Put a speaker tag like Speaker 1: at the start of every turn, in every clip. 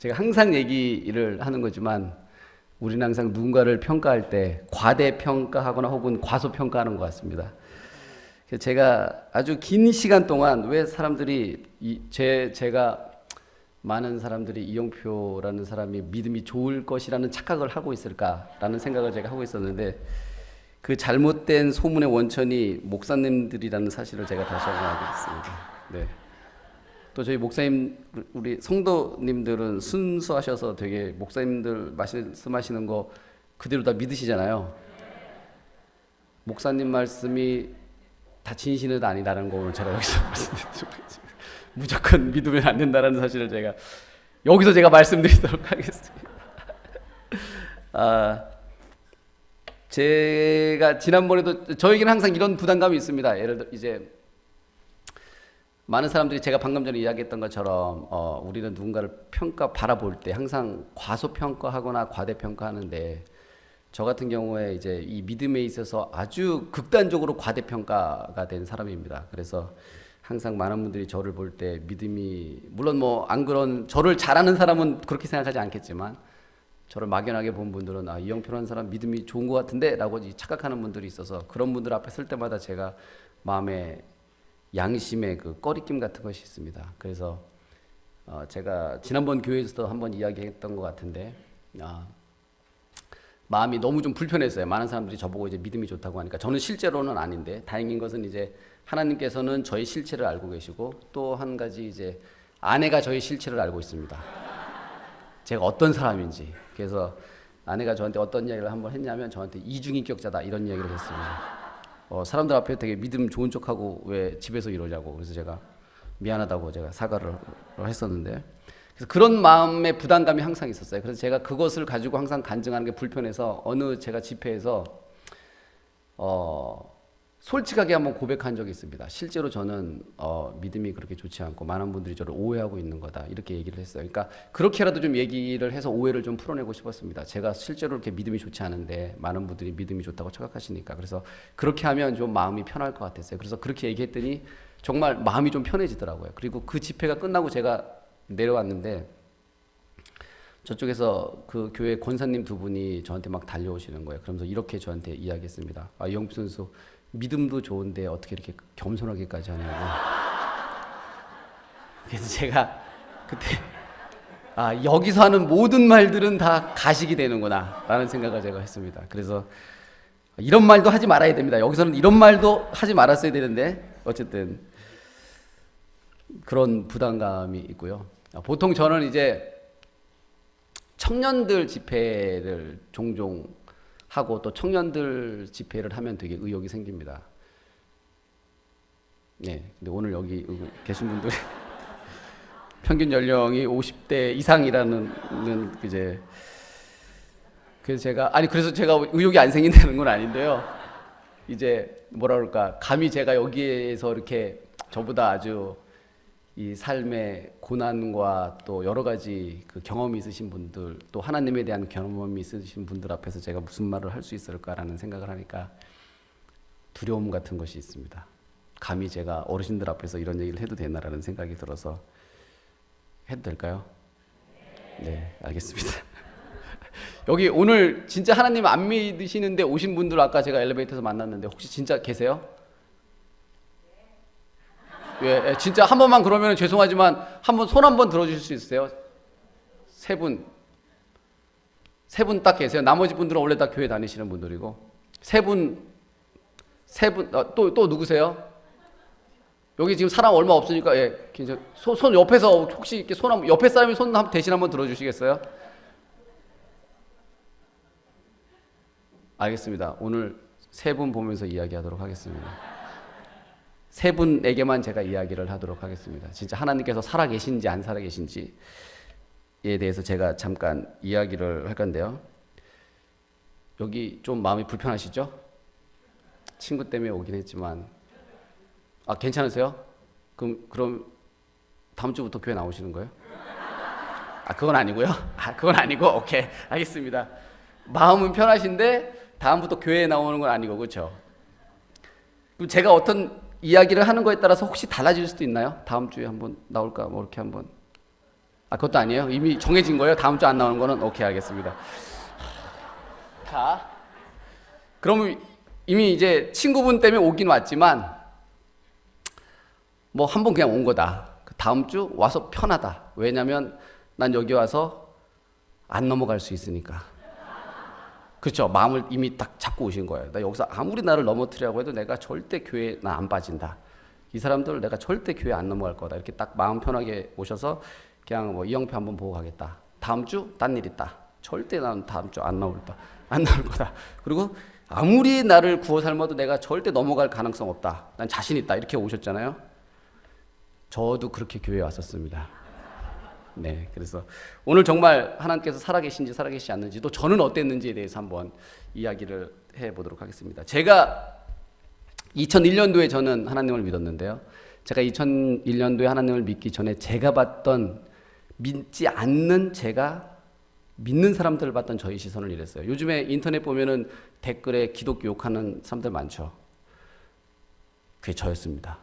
Speaker 1: 제가 항상 얘기를 하는 거지만 우리는 항상 누군가를 평가할 때 과대평가하거나 혹은 과소평가하는 것 같습니다. 그래서 제가 아주 긴 시간 동안 왜 사람들이 제가 많은 사람들이 이영표라는 사람이 믿음이 좋을 것이라는 착각을 하고 있을까라는 생각을 제가 하고 있었는데, 그 잘못된 소문의 원천이 목사님들이라는 사실을 제가 다시 한번 알게 됐습니다. 네. 또 저희 목사님, 우리 성도님들은 순수하셔서 되게 목사님들 말씀하시는 거 그대로 다 믿으시잖아요. 목사님 말씀이 다 진실은 아니라는 거 오늘 제가 여기서 말씀드리도록 하겠습니다. 무조건 믿으면 안 된다는 사실을 제가 여기서 제가 말씀드리도록 하겠습니다. 제가 지난번에도 저에게는 항상 이런 부담감이 있습니다. 예를 들어 이제 많은 사람들이 제가 방금 전에 이야기했던 것처럼 우리는 누군가를 바라볼 때 항상 과소평가하거나 과대평가하는데, 저 같은 경우에 이제 이 믿음에 있어서 아주 극단적으로 과대평가가 된 사람입니다. 그래서 항상 많은 분들이 저를 볼 때 믿음이, 물론 뭐 안 그런, 저를 잘하는 사람은 그렇게 생각하지 않겠지만 저를 막연하게 본 분들은 이영표라는 사람 믿음이 좋은 것 같은데 라고 착각하는 분들이 있어서, 그런 분들 앞에 설 때마다 제가 마음에 양심의 그 꺼리낌 같은 것이 있습니다. 그래서 제가 지난번 교회에서도 한번 이야기했던 것 같은데, 마음이 너무 좀 불편했어요. 많은 사람들이 저보고 이제 믿음이 좋다고 하니까, 저는 실제로는 아닌데, 다행인 것은 이제 하나님께서는 저의 실체를 알고 계시고, 또 한 가지 이제 아내가 저의 실체를 알고 있습니다. 제가 어떤 사람인지. 그래서 아내가 저한테 어떤 이야기를 한번 했냐면, 저한테 이중인격자다 이런 이야기를 했습니다. 사람들 앞에 되게 믿음 좋은 척하고 왜 집에서 이러냐고. 그래서 제가 미안하다고 제가 사과를 했었는데, 그래서 그런 마음의 부담감이 항상 있었어요. 그래서 제가 그것을 가지고 항상 간증하는 게 불편해서 어느 제가 집회에서 솔직하게 한번 고백한 적이 있습니다. 실제로 저는 믿음이 그렇게 좋지 않고 많은 분들이 저를 오해하고 있는 거다, 이렇게 얘기를 했어요. 그러니까 그렇게라도 좀 얘기를 해서 오해를 좀 풀어내고 싶었습니다. 제가 실제로 이렇게 믿음이 좋지 않은데 많은 분들이 믿음이 좋다고 착각하시니까, 그래서 그렇게 하면 좀 마음이 편할 것 같았어요. 그래서 그렇게 얘기했더니 정말 마음이 좀 편해지더라고요. 그리고 그 집회가 끝나고 제가 내려왔는데, 저쪽에서 그 교회 권사님 두 분이 저한테 막 달려오시는 거예요. 그러면서 이렇게 저한테 이야기했습니다. 이영표 선수 믿음도 좋은데 어떻게 이렇게 겸손하게까지 하냐고. 그래서 제가 그때 여기서 하는 모든 말들은 다 가식이 되는구나 라는 생각을 제가 했습니다. 그래서 이런 말도 하지 말아야 됩니다. 여기서는 이런 말도 하지 말았어야 되는데, 어쨌든 그런 부담감이 있고요. 보통 저는 이제 청년들 집회를 종종 하고, 또 청년들 집회를 하면 되게 의욕이 생깁니다. 네, 근데 오늘 여기 계신 분들이 평균 연령이 50대 이상이라는 이제, 그래서 제가 의욕이 안 생긴다는 건 아닌데요. 이제 뭐라 그럴까, 감히 제가 여기에서 이렇게 저보다 아주 이 삶의 고난과 또 여러 가지 그 경험이 있으신 분들, 또 하나님에 대한 경험이 있으신 분들 앞에서 제가 무슨 말을 할 수 있을까라는 생각을 하니까 두려움 같은 것이 있습니다. 감히 제가 어르신들 앞에서 이런 얘기를 해도 되나라는 생각이 들어서. 해도 될까요? 네, 알겠습니다. 여기 오늘 진짜 하나님 안 믿으시는데 오신 분들 아까 제가 엘리베이터에서 만났는데 혹시 진짜 계세요? 예, 진짜 한 번만, 그러면 죄송하지만 한번 손 한번 들어주실 수 있으세요? 세 분 딱 계세요. 나머지 분들은 원래 다 교회 다니시는 분들이고. 세 분, 또 누구세요? 여기 지금 사람 얼마 없으니까, 예, 손 옆에서 혹시 이렇게 옆에 사람이 손 대신 한번 들어주시겠어요? 알겠습니다. 오늘 세 분 보면서 이야기하도록 하겠습니다. 세 분에게만 제가 이야기를 하도록 하겠습니다. 진짜 하나님께서 살아계신지 안 살아계신지에 대해서 제가 잠깐 이야기를 할 건데요. 여기 좀 마음이 불편하시죠? 친구 때문에 오긴 했지만. 괜찮으세요? 그럼 다음 주부터 교회 나오시는 거예요? 그건 아니고요. 그건 아니고, 오케이, 알겠습니다. 마음은 편하신데 다음부터 교회에 나오는 건 아니고, 그렇죠? 그럼 제가 어떤 이야기를 하는 거에 따라서 혹시 달라질 수도 있나요? 다음 주에 한번 나올까, 뭐 이렇게 한번. 아, 그것도 아니에요? 이미 정해진 거예요? 다음 주 안 나오는 거는? 오케이, 알겠습니다. 자, 그럼 이미 이제 친구분 때문에 오긴 왔지만 뭐 한 번 그냥 온 거다. 다음 주 와서 편하다. 왜냐면 난 여기 와서 안 넘어갈 수 있으니까. 그렇죠. 마음을 이미 딱 잡고 오신 거예요. 나 여기서 아무리 나를 넘어뜨리라고 해도 내가 절대 교회에 나 안 빠진다. 이 사람들 내가 절대 교회 안 넘어갈 거다. 이렇게 딱 마음 편하게 오셔서 그냥 뭐 이영표 한번 보고 가겠다. 다음 주 딴 일 있다. 절대 난 다음 주 안 나올 거다. 그리고 아무리 나를 구워 삶아도 내가 절대 넘어갈 가능성 없다. 난 자신 있다. 이렇게 오셨잖아요. 저도 그렇게 교회에 왔었습니다. 네, 그래서 오늘 정말 하나님께서 살아계신지 살아계시지 않는지 또 저는 어땠는지에 대해서 한번 이야기를 해보도록 하겠습니다. 제가 2001년도에 저는 하나님을 믿었는데요. 제가 2001년도에 하나님을 믿기 전에 제가 봤던 믿지 않는 제가 믿는 사람들을 봤던 저희 시선을 이랬어요. 요즘에 인터넷 보면은 댓글에 기독교 욕하는 사람들 많죠. 그게 저였습니다.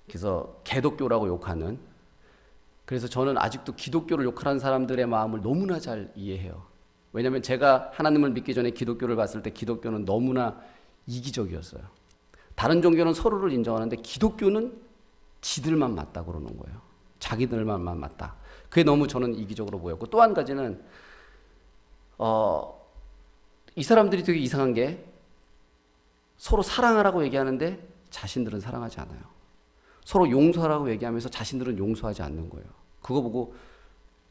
Speaker 1: 그래서 개독교라고 욕하는, 그래서 저는 아직도 기독교를 욕하는 사람들의 마음을 너무나 잘 이해해요. 왜냐하면 제가 하나님을 믿기 전에 기독교를 봤을 때 기독교는 너무나 이기적이었어요. 다른 종교는 서로를 인정하는데 기독교는 지들만 맞다고 그러는 거예요. 자기들만 맞다. 그게 너무 저는 이기적으로 보였고, 또 한 가지는 이 사람들이 되게 이상한 게 서로 사랑하라고 얘기하는데 자신들은 사랑하지 않아요. 서로 용서하라고 얘기하면서 자신들은 용서하지 않는 거예요. 그거 보고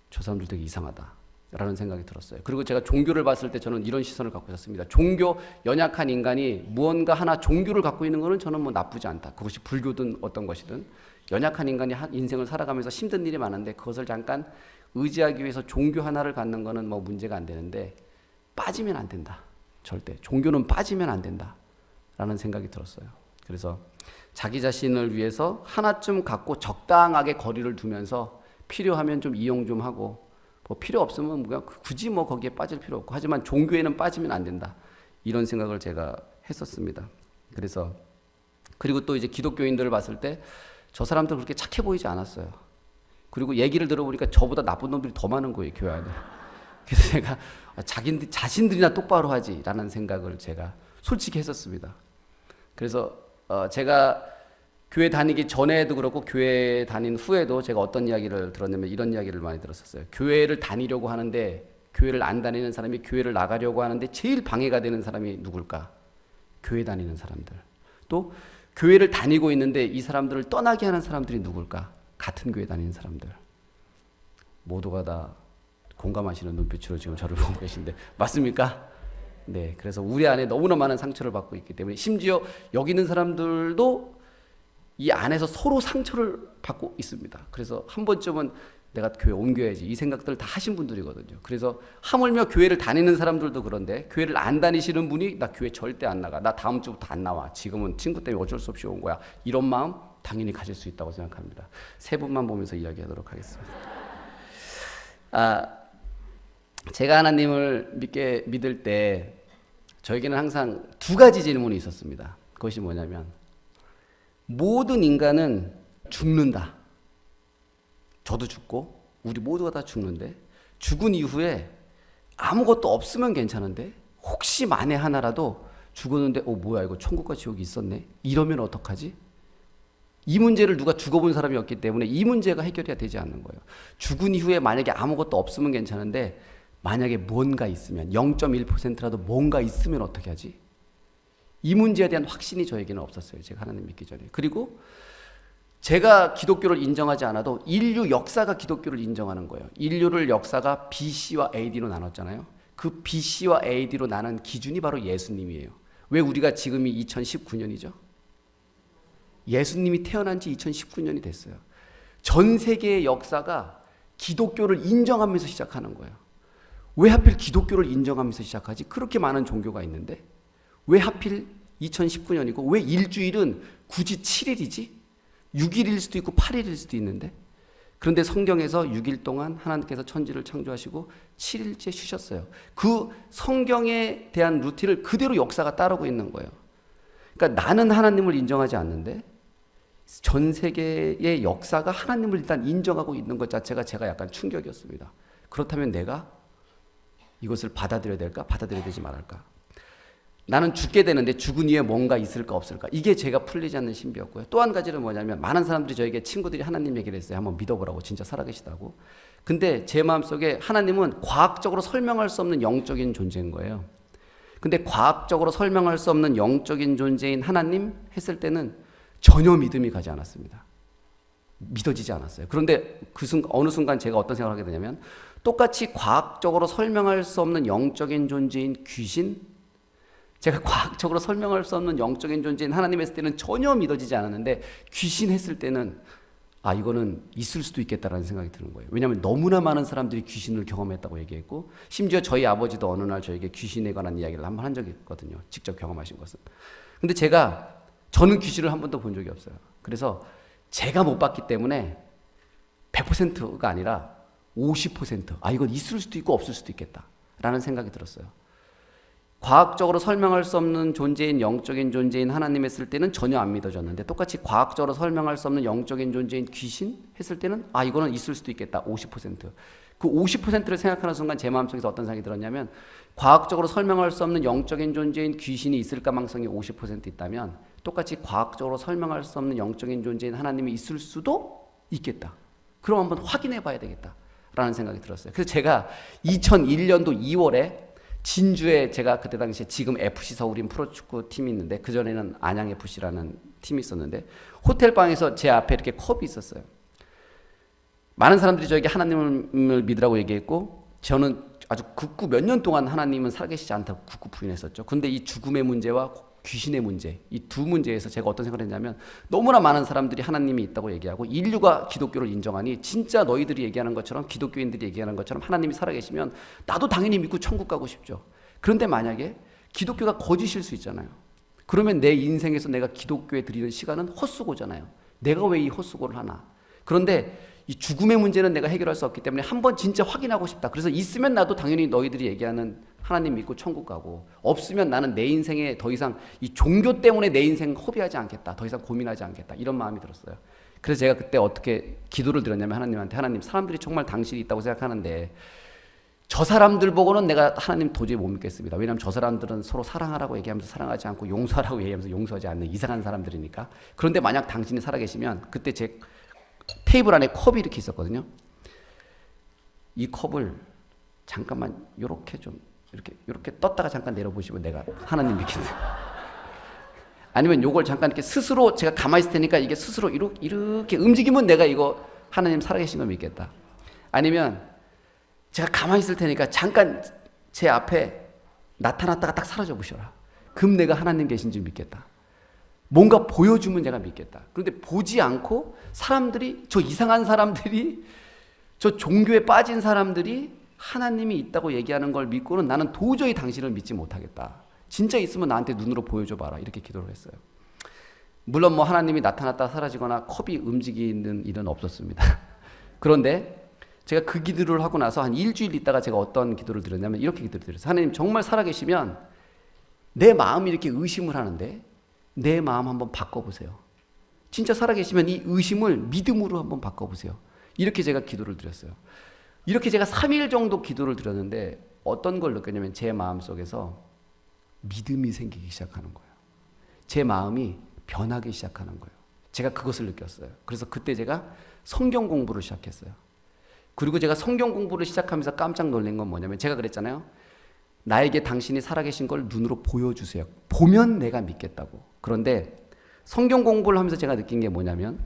Speaker 1: 저 사람들 되게 이상하다라는 생각이 들었어요. 그리고 제가 종교를 봤을 때 저는 이런 시선을 갖고 있었습니다. 종교, 연약한 인간이 무언가 하나 종교를 갖고 있는 거는 저는 뭐 나쁘지 않다. 그것이 불교든 어떤 것이든 연약한 인간이 인생을 살아가면서 힘든 일이 많은데 그것을 잠깐 의지하기 위해서 종교 하나를 갖는 거는 뭐 문제가 안 되는데 빠지면 안 된다. 절대. 종교는 빠지면 안 된다라는 생각이 들었어요. 그래서 자기 자신을 위해서 하나쯤 갖고 적당하게 거리를 두면서 필요하면 좀 이용 좀 하고 뭐 필요 없으면 그냥 굳이 뭐 거기에 빠질 필요 없고, 하지만 종교에는 빠지면 안 된다. 이런 생각을 제가 했었습니다. 그래서 그리고 또 이제 기독교인들을 봤을 때 저 사람들 그렇게 착해 보이지 않았어요. 그리고 얘기를 들어보니까 저보다 나쁜 놈들이 더 많은 거예요, 교회 안에. 그래서 제가 자신들이나 똑바로 하지라는 생각을 제가 솔직히 했었습니다. 그래서 제가 교회 다니기 전에도 그렇고 교회 다닌 후에도 제가 어떤 이야기를 들었냐면 이런 이야기를 많이 들었었어요. 교회를 다니려고 하는데 교회를 안 다니는 사람이 교회를 나가려고 하는데 제일 방해가 되는 사람이 누굴까? 교회 다니는 사람들. 또 교회를 다니고 있는데 이 사람들을 떠나게 하는 사람들이 누굴까? 같은 교회 다니는 사람들. 모두가 다 공감하시는 눈빛으로 지금 저를 보고 계신데 맞습니까? 네, 그래서 우리 안에 너무나 많은 상처를 받고 있기 때문에 심지어 여기 있는 사람들도 이 안에서 서로 상처를 받고 있습니다. 그래서 한 번쯤은 내가 교회 옮겨야지 이 생각들을 다 하신 분들이거든요. 그래서 하물며 교회를 다니는 사람들도 그런데 교회를 안 다니시는 분이 나 교회 절대 안 나가. 나 다음 주부터 안 나와. 지금은 친구 때문에 어쩔 수 없이 온 거야. 이런 마음 당연히 가질 수 있다고 생각합니다. 세 분만 보면서 이야기하도록 하겠습니다. 제가 하나님을 믿을 때 저에게는 항상 두 가지 질문이 있었습니다. 그것이 뭐냐면 모든 인간은 죽는다. 저도 죽고 우리 모두가 다 죽는데 죽은 이후에 아무것도 없으면 괜찮은데 혹시 만에 하나라도 죽었는데 뭐야 이거 천국과 지옥이 있었네? 이러면 어떡하지? 이 문제를 누가 죽어본 사람이 없기 때문에 이 문제가 해결이 되지 않는 거예요. 죽은 이후에 만약에 아무것도 없으면 괜찮은데 만약에 뭔가 있으면 0.1%라도 뭔가 있으면 어떻게 하지? 이 문제에 대한 확신이 저에게는 없었어요. 제가 하나님 믿기 전에. 그리고 제가 기독교를 인정하지 않아도 인류 역사가 기독교를 인정하는 거예요. 인류를 역사가 BC와 AD로 나눴잖아요. 그 BC와 AD로 나눈 기준이 바로 예수님이에요. 왜 우리가 지금이 2019년이죠? 예수님이 태어난 지 2019년이 됐어요. 전 세계의 역사가 기독교를 인정하면서 시작하는 거예요. 왜 하필 기독교를 인정하면서 시작하지? 그렇게 많은 종교가 있는데 왜 하필 2019년이고 왜 일주일은 굳이 7일이지? 6일일 수도 있고 8일일 수도 있는데, 그런데 성경에서 6일 동안 하나님께서 천지를 창조하시고 7일째 쉬셨어요. 그 성경에 대한 루틴을 그대로 역사가 따르고 있는 거예요. 그러니까 나는 하나님을 인정하지 않는데 전 세계의 역사가 하나님을 일단 인정하고 있는 것 자체가 제가 약간 충격이었습니다. 그렇다면 내가 이것을 받아들여야 될까? 받아들여야 되지 말할까? 나는 죽게 되는데 죽은 이후에 뭔가 있을까 없을까? 이게 제가 풀리지 않는 신비였고요. 또 한 가지는 뭐냐면 많은 사람들이 저에게 친구들이 하나님 얘기를 했어요. 한번 믿어보라고. 진짜 살아계시다고. 근데 제 마음속에 하나님은 과학적으로 설명할 수 없는 영적인 존재인 거예요. 근데 과학적으로 설명할 수 없는 영적인 존재인 하나님 했을 때는 전혀 믿음이 가지 않았습니다. 믿어지지 않았어요. 그런데 어느 순간 제가 어떤 생각을 하게 되냐면 똑같이 과학적으로 설명할 수 없는 영적인 존재인 귀신, 제가 과학적으로 설명할 수 없는 영적인 존재인 하나님 했을 때는 전혀 믿어지지 않았는데 귀신 했을 때는 이거는 있을 수도 있겠다라는 생각이 드는 거예요. 왜냐하면 너무나 많은 사람들이 귀신을 경험했다고 얘기했고 심지어 저희 아버지도 어느 날 저에게 귀신에 관한 이야기를 한번 한 적이 있거든요. 직접 경험하신 것은. 근데 저는 귀신을 한 번도 본 적이 없어요. 그래서 제가 못 봤기 때문에 100%가 아니라 50% 이건 있을 수도 있고 없을 수도 있겠다라는 생각이 들었어요. 과학적으로 설명할 수 없는 존재인 영적인 존재인 하나님 했을 때는 전혀 안 믿어졌는데 똑같이 과학적으로 설명할 수 없는 영적인 존재인 귀신 했을 때는 이거는 있을 수도 있겠다. 50%. 그 50%를 생각하는 순간 제 마음속에서 어떤 생각이 들었냐면 과학적으로 설명할 수 없는 영적인 존재인 귀신이 있을 가능성이 50% 있다면 똑같이 과학적으로 설명할 수 없는 영적인 존재인 하나님이 있을 수도 있겠다. 그럼 한번 확인해 봐야 되겠다라는 생각이 들었어요. 그래서 제가 2001년도 2월에 진주에 제가 그때 당시에 지금 FC 서울인 프로축구 팀이 있는데 그전에는 안양 FC라는 팀이 있었는데 호텔방에서 제 앞에 이렇게 컵이 있었어요. 많은 사람들이 저에게 하나님을 믿으라고 얘기했고 저는 아주 극구 몇 년 동안 하나님은 살아계시지 않다고 극구 부인했었죠. 근데 이 죽음의 문제와 귀신의 문제, 이 두 문제에서 제가 어떤 생각을 했냐면 너무나 많은 사람들이 하나님이 있다고 얘기하고 인류가 기독교를 인정하니 진짜 너희들이 얘기하는 것처럼 기독교인들이 얘기하는 것처럼 하나님이 살아계시면 나도 당연히 믿고 천국 가고 싶죠. 그런데 만약에 기독교가 거짓일 수 있잖아요. 그러면 내 인생에서 내가 기독교에 드리는 시간은 헛수고잖아요. 내가 왜 이 헛수고를 하나. 그런데 이 죽음의 문제는 내가 해결할 수 없기 때문에 한번 진짜 확인하고 싶다. 그래서 있으면 나도 당연히 너희들이 얘기하는 하나님 믿고 천국 가고 없으면 나는 내 인생에 더 이상 이 종교 때문에 내 인생 허비하지 않겠다. 더 이상 고민하지 않겠다. 이런 마음이 들었어요. 그래서 제가 그때 어떻게 기도를 드렸냐면 하나님한테 하나님 사람들이 정말 당신이 있다고 생각하는데 저 사람들 보고는 내가 하나님 도저히 못 믿겠습니다. 왜냐하면 저 사람들은 서로 사랑하라고 얘기하면서 사랑하지 않고 용서하라고 얘기하면서 용서하지 않는 이상한 사람들이니까. 그런데 만약 당신이 살아계시면 그때 제 테이블 안에 컵이 이렇게 있었거든요. 이 컵을 잠깐만 이렇게 떴다가 잠깐 내려보시면 내가 하나님 믿겠다. 아니면 요걸 잠깐 이렇게 스스로 제가 가만히 있을 테니까 이게 스스로 이렇게 움직이면 내가 이거 하나님 살아계신 걸 믿겠다. 아니면 제가 가만히 있을 테니까 잠깐 제 앞에 나타났다가 딱 사라져 보셔라. 그럼 내가 하나님 계신 줄 믿겠다. 뭔가 보여주면 내가 믿겠다. 그런데 보지 않고 사람들이 저 이상한 사람들이 저 종교에 빠진 사람들이 하나님이 있다고 얘기하는 걸 믿고는 나는 도저히 당신을 믿지 못하겠다. 진짜 있으면 나한테 눈으로 보여줘 봐라. 이렇게 기도를 했어요. 물론 뭐 하나님이 나타났다 사라지거나 컵이 움직이는 일은 없었습니다. 그런데 제가 그 기도를 하고 나서 한 일주일 있다가 제가 어떤 기도를 드렸냐면 이렇게 기도를 드렸어요. 하나님 정말 살아계시면 내 마음이 이렇게 의심을 하는데 내 마음 한번 바꿔보세요. 진짜 살아계시면 이 의심을 믿음으로 한번 바꿔보세요. 이렇게 제가 기도를 드렸어요. 이렇게 제가 3일 정도 기도를 드렸는데 어떤 걸 느꼈냐면 제 마음속에서 믿음이 생기기 시작하는 거예요. 제 마음이 변하기 시작하는 거예요. 제가 그것을 느꼈어요. 그래서 그때 제가 성경 공부를 시작했어요. 그리고 제가 성경 공부를 시작하면서 깜짝 놀란 건 뭐냐면 제가 그랬잖아요. 나에게 당신이 살아계신 걸 눈으로 보여주세요. 보면 내가 믿겠다고. 그런데 성경 공부를 하면서 제가 느낀 게 뭐냐면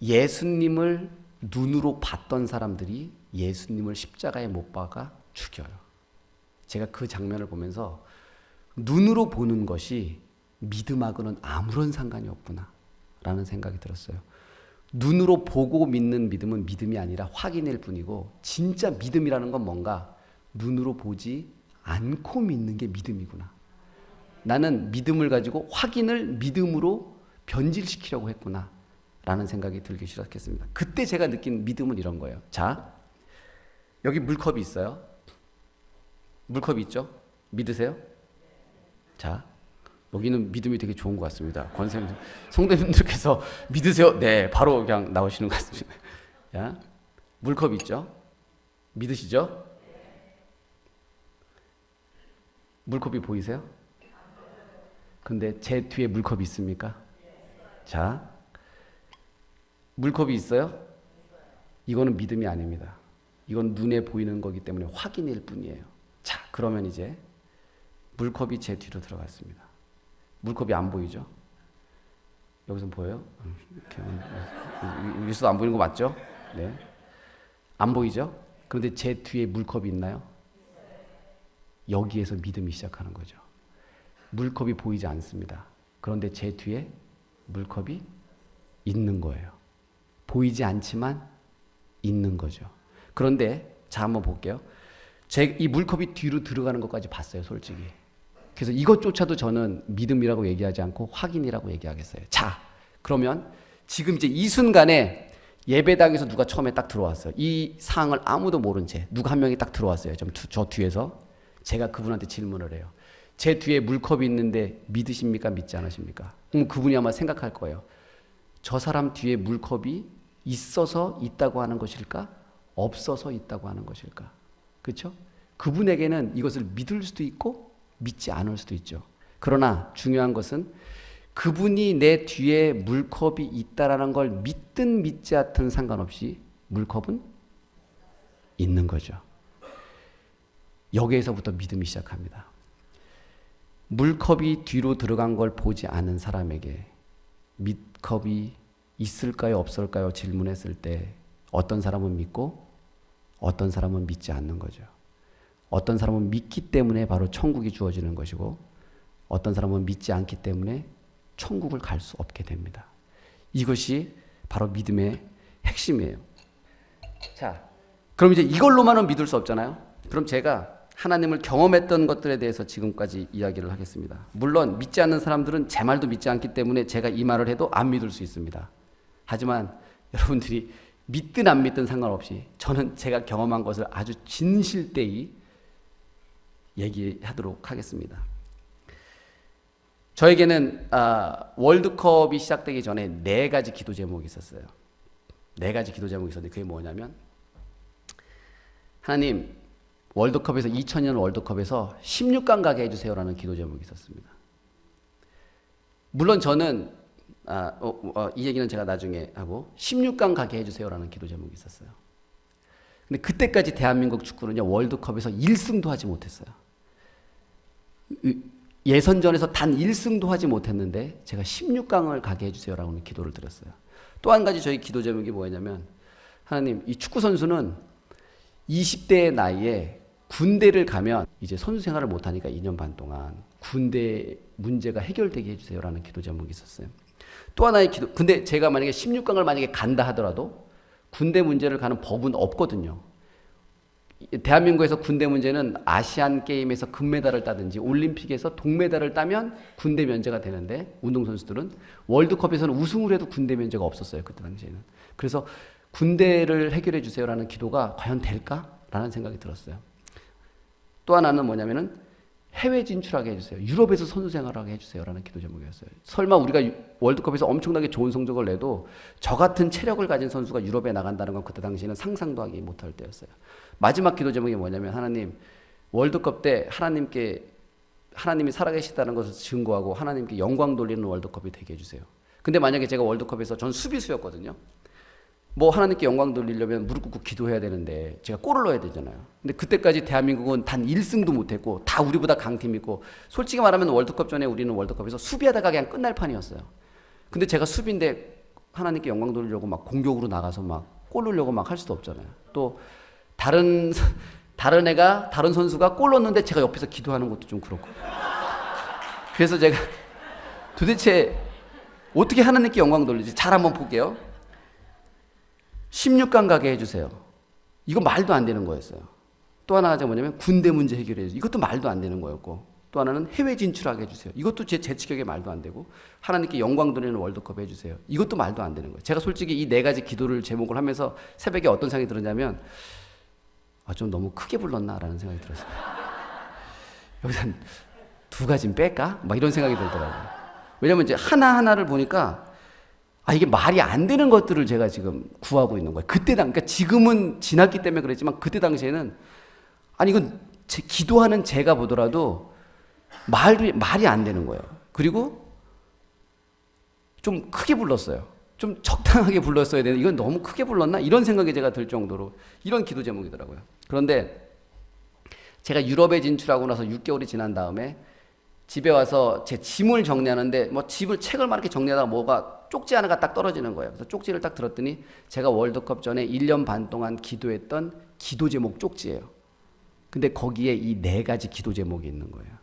Speaker 1: 예수님을 눈으로 봤던 사람들이 예수님을 십자가에 못 박아 죽여요. 제가 그 장면을 보면서 눈으로 보는 것이 믿음하고는 아무런 상관이 없구나 라는 생각이 들었어요. 눈으로 보고 믿는 믿음은 믿음이 아니라 확인일 뿐이고 진짜 믿음이라는 건 뭔가 눈으로 보지 않고 믿는 게 믿음이구나. 나는 믿음을 가지고 확인을 믿음으로 변질시키려고 했구나 라는 생각이 들기 시작했습니다. 그때 제가 느낀 믿음은 이런 거예요. 자, 여기 물컵이 있어요. 물컵이 있죠? 믿으세요? 자, 여기는 믿음이 되게 좋은 것 같습니다. 권사님, 성도님들께서 믿으세요? 네, 바로 그냥 나오시는 것 같습니다. 야, 물컵 있죠? 믿으시죠? 물컵이 보이세요? 근데 제 뒤에 물컵이 있습니까? 자, 물컵이 있어요? 이거는 믿음이 아닙니다. 이건 눈에 보이는 거기 때문에 확인일 뿐이에요. 자, 그러면 이제 물컵이 제 뒤로 들어갔습니다. 물컵이 안 보이죠? 여기서 보여요? 이렇게 여기서 안 보이는 거 맞죠? 네. 안 보이죠? 그런데 제 뒤에 물컵이 있나요? 여기에서 믿음이 시작하는 거죠. 물컵이 보이지 않습니다. 그런데 제 뒤에 물컵이 있는 거예요. 보이지 않지만 있는 거죠. 그런데 자, 한번 볼게요. 이 물컵이 뒤로 들어가는 것까지 봤어요, 솔직히. 그래서 이것조차도 저는 믿음이라고 얘기하지 않고 확인이라고 얘기하겠어요. 자, 그러면 지금 이제 이 순간에 예배당에서 누가 처음에 딱 들어왔어요. 이 상황을 아무도 모른 채 누가 한 명이 딱 들어왔어요. 저 뒤에서. 제가 그분한테 질문을 해요. 제 뒤에 물컵이 있는데 믿으십니까? 믿지 않으십니까? 그럼 그분이 아마 생각할 거예요. 저 사람 뒤에 물컵이 있어서 있다고 하는 것일까? 없어서 있다고 하는 것일까? 그렇죠? 그분에게는 이것을 믿을 수도 있고 믿지 않을 수도 있죠. 그러나 중요한 것은 그분이 내 뒤에 물컵이 있다라는 걸 믿든 믿지 않든 상관없이 물컵은 있는 거죠. 여기에서부터 믿음이 시작합니다. 물컵이 뒤로 들어간 걸 보지 않은 사람에게 물컵이 있을까요, 없을까요? 질문했을 때 어떤 사람은 믿고 어떤 사람은 믿지 않는 거죠. 어떤 사람은 믿기 때문에 바로 천국이 주어지는 것이고 어떤 사람은 믿지 않기 때문에 천국을 갈 수 없게 됩니다. 이것이 바로 믿음의 핵심이에요. 자, 그럼 이제 이걸로만은 믿을 수 없잖아요. 그럼 제가 하나님을 경험했던 것들에 대해서 지금까지 이야기를 하겠습니다. 물론 믿지 않는 사람들은 제 말도 믿지 않기 때문에 제가 이 말을 해도 안 믿을 수 있습니다. 하지만 여러분들이 믿든 안 믿든 상관없이 저는 제가 경험한 것을 아주 진실되이 얘기하도록 하겠습니다. 저에게는 월드컵이 시작되기 전에 4가지 기도 제목이 있었어요. 4가지 기도 제목이 있었는데 그게 뭐냐면, 하나님, 월드컵에서 2000년 월드컵에서 16강 가게 해주세요라는 기도 제목이 있었습니다. 물론 저는 이 얘기는 제가 나중에 하고 16강 가게 해주세요라는 기도 제목이 있었어요. 근데 그때까지 대한민국 축구는요, 월드컵에서 1승도 하지 못했어요. 예선전에서 단 1승도 하지 못했는데 제가 16강을 가게 해주세요라고 기도를 드렸어요. 또 한 가지 저희 기도 제목이 뭐였냐면, 하나님, 이 축구 선수는 20대의 나이에 군대를 가면 이제 선수 생활을 못하니까 2년 반 동안 군대 문제가 해결되게 해주세요라는 기도 제목이 있었어요. 또 하나의 기도, 근데 제가 만약에 16강을 만약에 간다 하더라도 군대 문제를 가는 법은 없거든요. 대한민국에서 군대 문제는 아시안 게임에서 금메달을 따든지 올림픽에서 동메달을 따면 군대 면제가 되는데, 운동선수들은 월드컵에서는 우승을 해도 군대 면제가 없었어요, 그때 당시에는. 그래서 군대를 해결해 주세요라는 기도가 과연 될까라는 생각이 들었어요. 또 하나는 뭐냐면은 해외 진출하게 해주세요. 유럽에서 선수 생활하게 해주세요라는 기도 제목이었어요. 설마 우리가 월드컵에서 엄청나게 좋은 성적을 내도 저 같은 체력을 가진 선수가 유럽에 나간다는 건 그때 당시에는 상상도 하기 못할 때였어요. 마지막 기도 제목이 뭐냐면, 하나님, 월드컵 때 하나님이 살아계시다는 것을 증거하고 하나님께 영광 돌리는 월드컵이 되게 해주세요. 근데 만약에 제가 월드컵에서 전 수비수였거든요. 뭐 하나님께 영광 돌리려면 무릎 꿇고 기도해야 되는데 제가 골을 넣어야 되잖아요. 근데 그때까지 대한민국은 단 1승도 못했고 다 우리보다 강팀이고, 솔직히 말하면 월드컵 전에 우리는 월드컵에서 수비하다가 그냥 끝날 판이었어요. 근데 제가 수비인데 하나님께 영광 돌리려고 막 공격으로 나가서 막 골 넣으려고 막 할 수도 없잖아요. 또 다른 선수가 골 넣었는데 제가 옆에서 기도하는 것도 좀 그렇고. 그래서 제가 도대체 어떻게 하나님께 영광 돌리지? 잘 한번 볼게요. 16강 가게 해주세요. 이거 말도 안 되는 거였어요. 또 하나가 뭐냐면 군대 문제 해결해 주세요. 이것도 말도 안 되는 거였고, 또 하나는 해외 진출하게 해주세요. 이것도 제 지적에 말도 안 되고, 하나님께 영광 돌리는 월드컵 해주세요. 이것도 말도 안 되는 거예요. 제가 솔직히 이 4가지 기도를 제목을 하면서 새벽에 어떤 생각이 들었냐면, 좀 너무 크게 불렀나라는 생각이 들었어요. 여기서 두 가지는 뺄까? 막 이런 생각이 들더라고요. 왜냐면 이제 하나하나를 보니까 이게 말이 안 되는 것들을 제가 지금 구하고 있는 거예요. 그러니까 지금은 지났기 때문에 그랬지만 그때 당시에는 이건 기도하는 제가 보더라도 말이 안 되는 거예요. 그리고 좀 크게 불렀어요. 좀 적당하게 불렀어야 되는데 이건 너무 크게 불렀나? 이런 생각이 제가 들 정도로 이런 기도 제목이더라고요. 그런데 제가 유럽에 진출하고 나서 6개월이 지난 다음에 집에 와서 제 짐을 정리하는데 책을 막 이렇게 정리하다가 뭐가 쪽지 하나가 딱 떨어지는 거예요. 그래서 쪽지를 딱 들었더니 제가 월드컵 전에 1년 반 동안 기도했던 기도 제목 쪽지예요. 근데 거기에 이 4가지 기도 제목이 있는 거예요.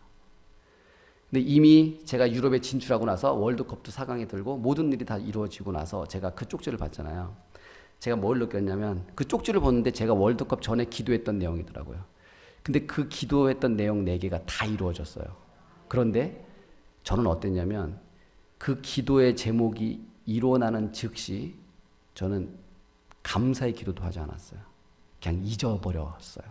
Speaker 1: 근데 이미 제가 유럽에 진출하고 나서 월드컵도 4강에 들고 모든 일이 다 이루어지고 나서 제가 그 쪽지를 봤잖아요. 제가 뭘 느꼈냐면 그 쪽지를 보는데 제가 월드컵 전에 기도했던 내용이더라고요. 근데 그 기도했던 내용 4개가 다 이루어졌어요. 그런데 저는 어땠냐면 그 기도의 제목이 일어나는 즉시 저는 감사의 기도도 하지 않았어요. 그냥 잊어버렸어요.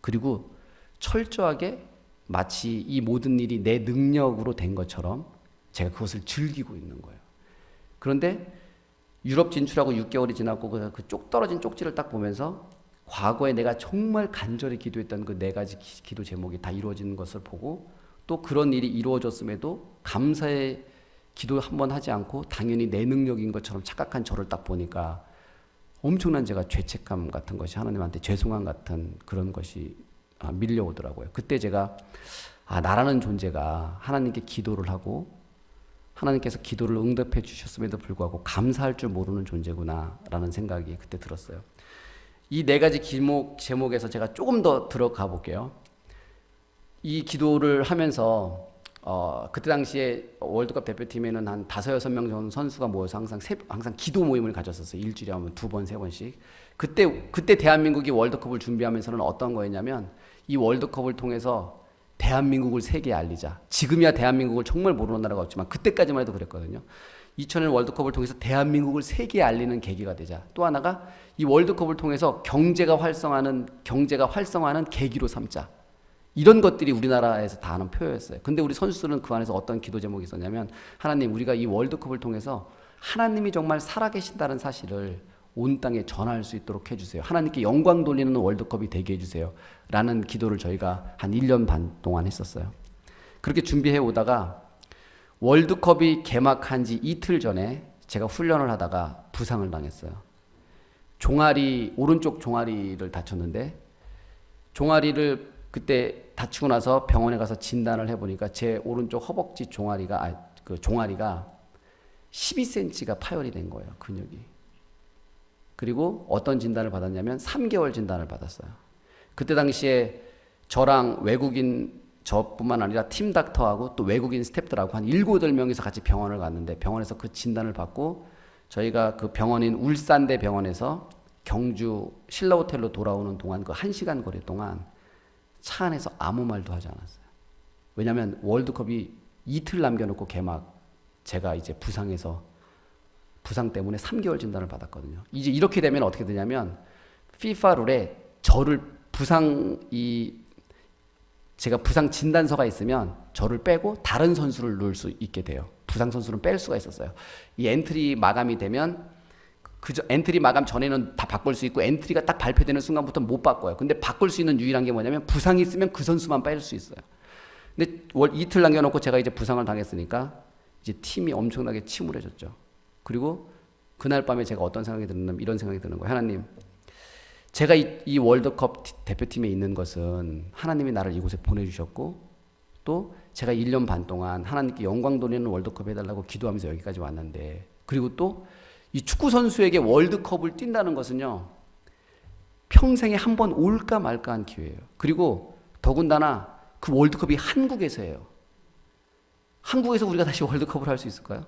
Speaker 1: 그리고 철저하게 마치 이 모든 일이 내 능력으로 된 것처럼 제가 그것을 즐기고 있는 거예요. 그런데 유럽 진출하고 6개월이 지났고 그 떨어진 쪽지를 딱 보면서 과거에 내가 정말 간절히 기도했던 그 4가지 기도 제목이 다 이루어지는 것을 보고 또 그런 일이 이루어졌음에도 감사의 기도 한번 하지 않고 당연히 내 능력인 것처럼 착각한 저를 딱 보니까 엄청난 제가 죄책감 같은 것이 하나님한테 죄송함 같은 그런 것이 밀려오더라고요. 그때 제가 나라는 존재가 하나님께 기도를 하고 하나님께서 기도를 응답해 주셨음에도 불구하고 감사할 줄 모르는 존재구나 라는 생각이 그때 들었어요. 이 4가지 제목에서 제가 조금 더 들어가 볼게요. 이 기도를 하면서 그때 당시에 월드컵 대표팀에는 한 5-6명 정도 선수가 모여서 항상 기도 모임을 가졌었어요. 일주일에 하면 2번, 3번씩. 그때 대한민국이 월드컵을 준비하면서는 어떤 거였냐면 이 월드컵을 통해서 대한민국을 세계에 알리자. 지금이야 대한민국을 정말 모르는 나라가 없지만 그때까지만 해도 그랬거든요. 2000년 월드컵을 통해서 대한민국을 세계에 알리는 계기가 되자. 또 하나가 이 월드컵을 통해서 경제가 활성화하는 계기로 삼자. 이런 것들이 우리나라에서 다 하는 표였어요. 근데 우리 선수들은 그 안에서 어떤 기도 제목이 있었냐면 하나님, 우리가 이 월드컵을 통해서 하나님이 정말 살아계신다는 사실을 온 땅에 전할 수 있도록 해주세요. 하나님께 영광 돌리는 월드컵이 되게 해주세요. 라는 기도를 저희가 한 1년 반 동안 했었어요. 그렇게 준비해 오다가 월드컵이 개막한 지 이틀 전에 제가 훈련을 하다가 부상을 당했어요. 오른쪽 종아리를 다쳤는데 종아리를 그때 다치고 나서 병원에 가서 진단을 해보니까 제 오른쪽 허벅지 종아리가 12cm가 파열이 된 거예요. 근육이. 그리고 어떤 진단을 받았냐면 3개월 진단을 받았어요. 그때 당시에 저랑 저뿐만 아니라 팀 닥터하고 또 외국인 스태프들하고 한 7, 8명이서 같이 병원을 갔는데 병원에서 그 진단을 받고 저희가 그 병원인 울산대 병원에서 경주 신라호텔로 돌아오는 동안 그 1시간 거리 동안 차 안에서 아무 말도 하지 않았어요. 왜냐하면 월드컵이 이틀 남겨놓고 제가 이제 부상 때문에 3개월 진단을 받았거든요. 이제 이렇게 되면 어떻게 되냐면 FIFA 룰에 제가 부상 진단서가 있으면 저를 빼고 다른 선수를 넣을 수 있게 돼요. 부상 선수는 뺄 수가 있었어요. 이 엔트리 마감이 되면 엔트리 마감 전에는 다 바꿀 수 있고 엔트리가 딱 발표되는 순간부터 못 바꿔요. 근데 바꿀 수 있는 유일한 게 뭐냐면 부상이 있으면 그 선수만 뺄 수 있어요. 근데 이틀 남겨놓고 제가 이제 부상을 당했으니까 이제 팀이 엄청나게 침울해졌죠. 그리고 그날 밤에 제가 어떤 생각이 드는 이런 생각이 드는 거예요. 하나님, 제가 이 월드컵 대표팀에 있는 것은 하나님이 나를 이곳에 보내주셨고 또 제가 1년 반 동안 하나님께 영광 돌리는 월드컵 해달라고 기도하면서 여기까지 왔는데, 그리고 또 이 축구 선수에게 월드컵을 뛴다는 것은요 평생에 한 번 올까 말까 한 기회예요. 그리고 더군다나 그 월드컵이 한국에서 해요. 한국에서 우리가 다시 월드컵을 할 수 있을까요?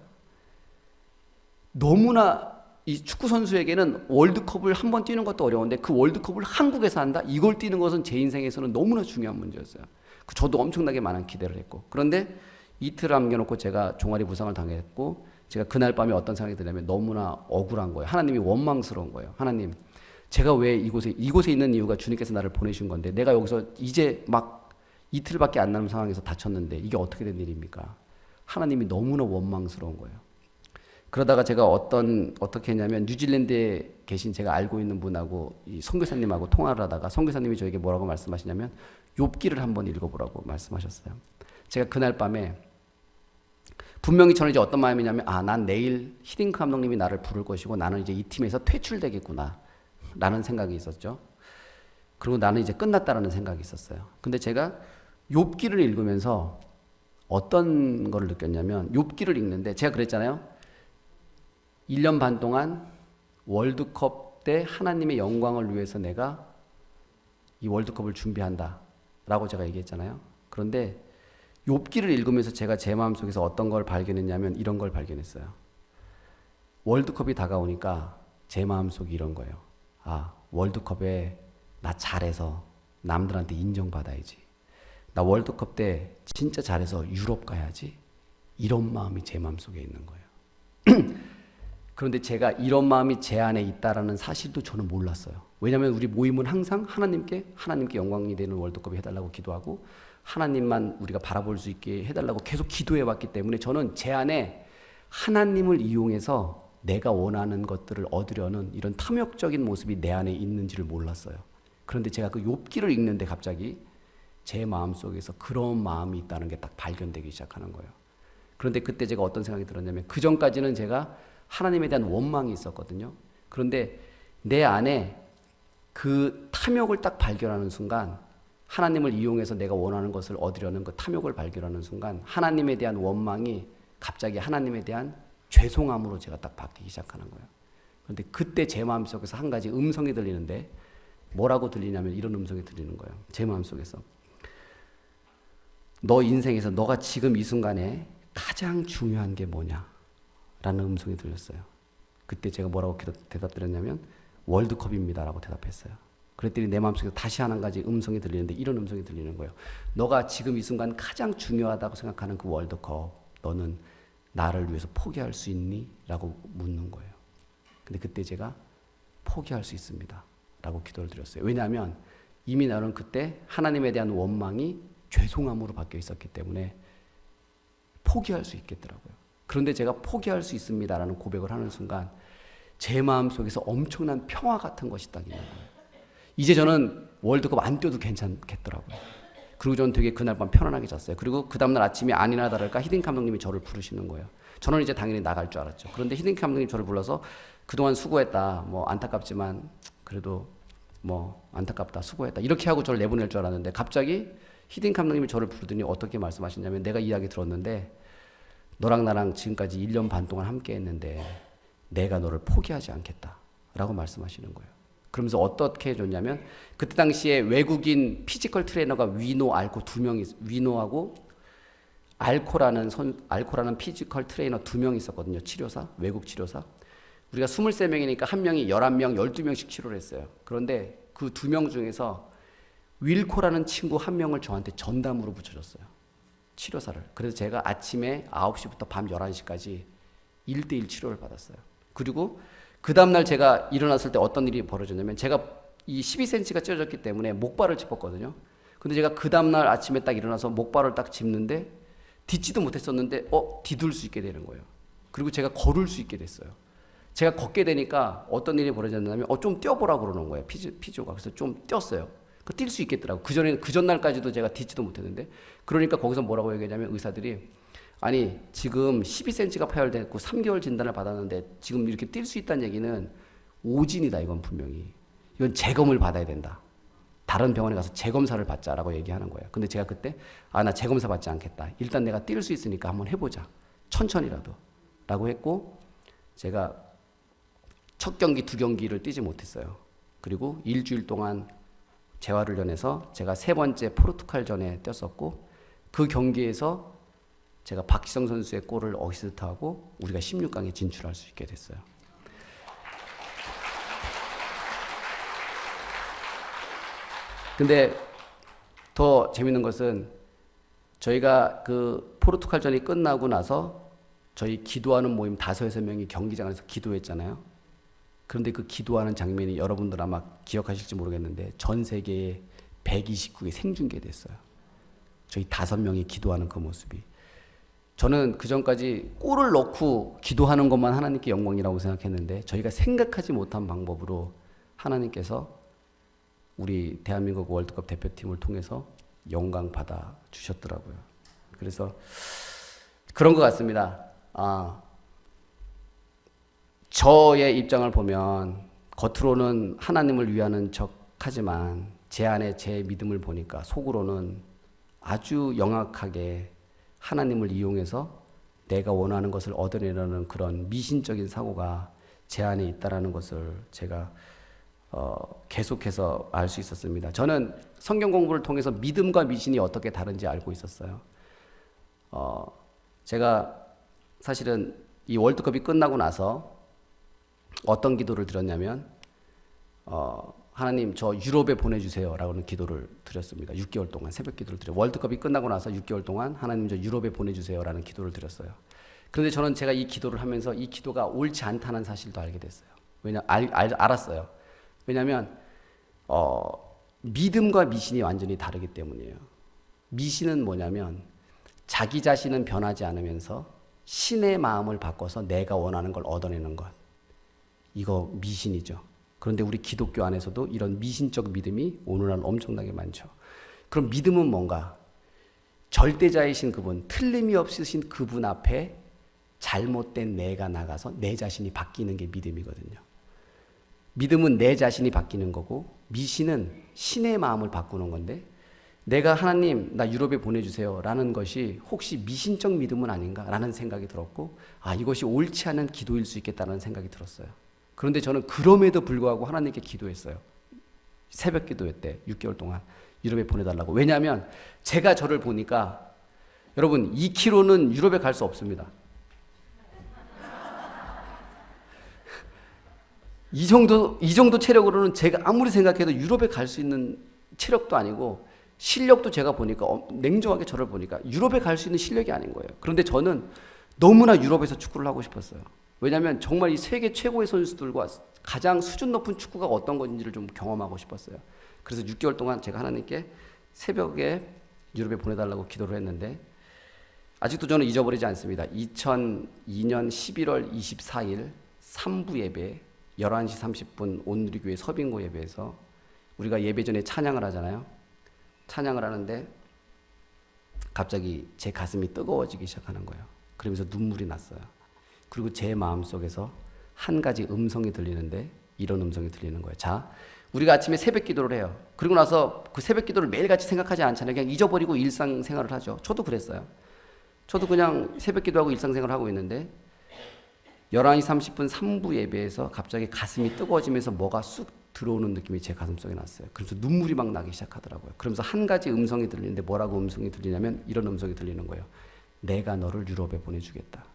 Speaker 1: 너무나 이 축구 선수에게는 월드컵을 한 번 뛰는 것도 어려운데 그 월드컵을 한국에서 한다? 이걸 뛰는 것은 제 인생에서는 너무나 중요한 문제였어요. 저도 엄청나게 많은 기대를 했고, 그런데 이틀 남겨놓고 제가 종아리 부상을 당했고, 제가 그날 밤에 어떤 생각이 드냐면 너무나 억울한 거예요. 하나님이 원망스러운 거예요. 하나님, 제가 왜 이곳에 있는 이유가 주님께서 나를 보내신 건데 내가 여기서 이제 막 이틀밖에 안 남은 상황에서 다쳤는데 이게 어떻게 된 일입니까? 하나님이 너무나 원망스러운 거예요. 그러다가 제가 어떻게 했냐면 뉴질랜드에 계신 제가 알고 있는 분하고 이 선교사님하고 통화를 하다가 선교사님이 저에게 뭐라고 말씀하시냐면 욥기를 한번 읽어보라고 말씀하셨어요. 제가 그날 밤에 분명히 저는 이제 어떤 마음이냐면 난 내일 히딩크 감독님이 나를 부를 것이고 나는 이제 이 팀에서 퇴출되겠구나 라는 생각이 있었죠. 그리고 나는 이제 끝났다라는 생각이 있었어요. 근데 제가 욥기를 읽으면서 어떤 거를 느꼈냐면 욥기를 읽는데 제가 그랬잖아요. 1년 반 동안 월드컵 때 하나님의 영광을 위해서 내가 이 월드컵을 준비한다 라고 제가 얘기했잖아요. 그런데 욥기를 읽으면서 제가 제 마음속에서 어떤 걸 발견했냐면 이런 걸 발견했어요. 월드컵이 다가오니까 제 마음속이 이런 거예요. 월드컵에 나 잘해서 남들한테 인정받아야지. 나 월드컵 때 진짜 잘해서 유럽 가야지. 이런 마음이 제 마음속에 있는 거예요. 그런데 제가 이런 마음이 제 안에 있다라는 사실도 저는 몰랐어요. 왜냐하면 우리 모임은 항상 하나님께 영광이 되는 월드컵이 해달라고 기도하고 하나님만 우리가 바라볼 수 있게 해달라고 계속 기도해왔기 때문에 저는 제 안에 하나님을 이용해서 내가 원하는 것들을 얻으려는 이런 탐욕적인 모습이 내 안에 있는지를 몰랐어요. 그런데 제가 그 욥기를 읽는데 갑자기 제 마음속에서 그런 마음이 있다는 게 딱 발견되기 시작하는 거예요. 그런데 그때 제가 어떤 생각이 들었냐면 그 전까지는 제가 하나님에 대한 원망이 있었거든요. 그런데 내 안에 그 탐욕을 딱 발견하는 순간 하나님을 이용해서 내가 원하는 것을 얻으려는 그 탐욕을 발견하는 순간 하나님에 대한 원망이 갑자기 하나님에 대한 죄송함으로 제가 딱 바뀌기 시작하는 거예요. 그런데 그때 제 마음속에서 한 가지 음성이 들리는데 뭐라고 들리냐면 이런 음성이 들리는 거예요. 제 마음속에서 너 인생에서 너가 지금 이 순간에 가장 중요한 게 뭐냐? 라는 음성이 들렸어요. 그때 제가 뭐라고 대답드렸냐면 월드컵입니다 라고 대답했어요. 그랬더니 내 마음속에 다시 한 가지 음성이 들리는데 이런 음성이 들리는 거예요. 너가 지금 이 순간 가장 중요하다고 생각하는 그 월드컵 너는 나를 위해서 포기할 수 있니? 라고 묻는 거예요. 근데 그때 제가 포기할 수 있습니다 라고 기도를 드렸어요. 왜냐하면 이미 나는 그때 하나님에 대한 원망이 죄송함으로 바뀌어 있었기 때문에 포기할 수 있겠더라고요. 그런데 제가 포기할 수 있습니다라는 고백을 하는 순간 제 마음속에서 엄청난 평화 같은 것이 딱 있는 거예요. 이제 저는 월드컵 안 뛰어도 괜찮겠더라고요. 그리고 저는 되게 그날 밤 편안하게 잤어요. 그리고 그 다음날 아침에 아니나 다를까 히딩크 감독님이 저를 부르시는 거예요. 저는 이제 당연히 나갈 줄 알았죠. 그런데 히딩크 감독님이 저를 불러서 그동안 수고했다. 안타깝지만 그래도 안타깝다. 수고했다. 이렇게 하고 저를 내보낼 줄 알았는데 갑자기 히딩크 감독님이 저를 부르더니 어떻게 말씀하시냐면 내가 이야기 들었는데 너랑 나랑 지금까지 1년 반 동안 함께 했는데 내가 너를 포기하지 않겠다 라고 말씀하시는 거예요. 그러면서 어떻게 해줬냐면 그때 당시에 외국인 피지컬 트레이너가 위노, 알코 두 명이 위노하고 알코라는 피지컬 트레이너 두 명 있었거든요. 치료사, 외국 치료사. 우리가 23명이니까 한 명이 11명, 12명씩 치료를 했어요. 그런데 그 두 명 중에서 윌코라는 친구 한 명을 저한테 전담으로 붙여줬어요. 치료사를. 그래서 제가 아침에 9시부터 밤 11시까지 1대1 치료를 받았어요. 그리고 그 다음날 제가 일어났을 때 어떤 일이 벌어졌냐면 제가 이 12cm가 찢어졌기 때문에 목발을 짚었거든요. 근데 제가 그 다음날 아침에 딱 일어나서 목발을 딱 짚는데 딛지도 못했었는데 디둘 수 있게 되는 거예요. 그리고 제가 걸을 수 있게 됐어요. 제가 걷게 되니까 어떤 일이 벌어졌냐면 좀 뛰어보라고 그러는 거예요. 피지오가. 그래서 좀 뛰었어요. 뛸 수 있겠더라고. 그 전날까지도 제가 딛지도 못했는데 그러니까 거기서 뭐라고 얘기하냐면 의사들이 아니 지금 12cm가 파열됐고 3개월 진단을 받았는데 지금 이렇게 뛸 수 있다는 얘기는 오진이다. 이건 분명히. 이건 재검을 받아야 된다. 다른 병원에 가서 재검사를 받자라고 얘기하는 거예요. 근데 제가 그때 나 재검사 받지 않겠다. 일단 내가 뛸 수 있으니까 한번 해보자. 천천히라도. 라고 했고 제가 첫 경기, 두 경기를 뛰지 못했어요. 그리고 일주일 동안 재활훈련해서 제가 세 번째 포르투갈전에 뛰었었고 그 경기에서 제가 박지성 선수의 골을 어시스트하고 우리가 16강에 진출할 수 있게 됐어요. 근데 더 재밌는 것은 저희가 그 포르투갈전이 끝나고 나서 저희 기도하는 모임 5-6명이 경기장에서 기도했잖아요. 그런데 그 기도하는 장면이 여러분들 아마 기억하실지 모르겠는데 전 세계에 129개 생중계됐어요. 저희 5명이 기도하는 그 모습이. 저는 그 전까지 골을 넣고 기도하는 것만 하나님께 영광이라고 생각했는데 저희가 생각하지 못한 방법으로 하나님께서 우리 대한민국 월드컵 대표팀을 통해서 영광 받아 주셨더라고요. 그래서 그런 것 같습니다. 저의 입장을 보면 겉으로는 하나님을 위하는 척하지만 제 안에 제 믿음을 보니까 속으로는 아주 영악하게 하나님을 이용해서 내가 원하는 것을 얻어내려는 그런 미신적인 사고가 제 안에 있다라는 것을 제가 계속해서 알 수 있었습니다. 저는 성경 공부를 통해서 믿음과 미신이 어떻게 다른지 알고 있었어요. 제가 사실은 이 월드컵이 끝나고 나서 어떤 기도를 드렸냐면 하나님 저 유럽에 보내주세요 라고는 기도를 드렸습니다. 6개월 동안 새벽 기도를 드려요. 월드컵이 끝나고 나서 6개월 동안 하나님 저 유럽에 보내주세요 라는 기도를 드렸어요. 그런데 저는 제가 이 기도를 하면서 이 기도가 옳지 않다는 사실도 알게 됐어요. 알았어요. 왜냐하면 믿음과 미신이 완전히 다르기 때문이에요. 미신은 뭐냐면 자기 자신은 변하지 않으면서 신의 마음을 바꿔서 내가 원하는 걸 얻어내는 것. 이거 미신이죠. 그런데 우리 기독교 안에서도 이런 미신적 믿음이 오늘날 엄청나게 많죠. 그럼 믿음은 뭔가? 절대자이신 그분, 틀림이 없으신 그분 앞에 잘못된 내가 나가서 내 자신이 바뀌는 게 믿음이거든요. 믿음은 내 자신이 바뀌는 거고 미신은 신의 마음을 바꾸는 건데 내가 하나님 나 유럽에 보내주세요 라는 것이 혹시 미신적 믿음은 아닌가 라는 생각이 들었고 이것이 옳지 않은 기도일 수 있겠다는 생각이 들었어요. 그런데 저는 그럼에도 불구하고 하나님께 기도했어요. 새벽 기도회 때 6개월 동안 유럽에 보내달라고. 왜냐하면 제가 저를 보니까 여러분 2kg는 유럽에 갈 수 없습니다. 이 정도 체력으로는 제가 아무리 생각해도 유럽에 갈 수 있는 체력도 아니고 실력도 제가 보니까 냉정하게 저를 보니까 유럽에 갈 수 있는 실력이 아닌 거예요. 그런데 저는 너무나 유럽에서 축구를 하고 싶었어요. 왜냐하면 정말 이 세계 최고의 선수들과 가장 수준 높은 축구가 어떤 건지를 좀 경험하고 싶었어요. 그래서 6개월 동안 제가 하나님께 새벽에 유럽에 보내달라고 기도를 했는데 아직도 저는 잊어버리지 않습니다. 2002년 11월 24일 3부 예배 11시 30분 온누리교회 서빙고 예배에서 우리가 예배 전에 찬양을 하잖아요. 찬양을 하는데 갑자기 제 가슴이 뜨거워지기 시작하는 거예요. 그러면서 눈물이 났어요. 그리고 제 마음속에서 한 가지 음성이 들리는데 이런 음성이 들리는 거예요. 자, 우리가 아침에 새벽 기도를 해요. 그리고 나서 그 새벽 기도를 매일같이 생각하지 않잖아요. 그냥 잊어버리고 일상생활을 하죠. 저도 그랬어요. 저도 그냥 새벽 기도하고 일상생활을 하고 있는데 11시 30분 3부 예배에서 갑자기 가슴이 뜨거워지면서 뭐가 쑥 들어오는 느낌이 제 가슴속에 났어요. 그래서 눈물이 막 나기 시작하더라고요. 그러면서 한 가지 음성이 들리는데 뭐라고 음성이 들리냐면 이런 음성이 들리는 거예요. 내가 너를 유럽에 보내주겠다.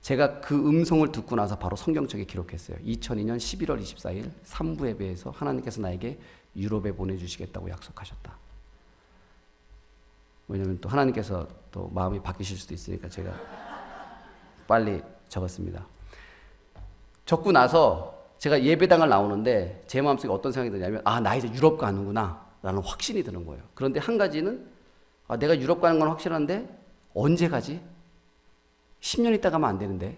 Speaker 1: 제가 그 음성을 듣고 나서 바로 성경책에 기록했어요. 2002년 11월 24일 3부 예배에서 하나님께서 나에게 유럽에 보내주시겠다고 약속하셨다. 왜냐하면 또 하나님께서 또 마음이 바뀌실 수도 있으니까 제가 빨리 적었습니다. 적고 나서 제가 예배당을 나오는데 제 마음속에 어떤 생각이 드냐면 나 이제 유럽 가는구나 라는 확신이 드는 거예요. 그런데 한 가지는 내가 유럽 가는 건 확실한데 언제 가지? 10년 있다 가면 안 되는데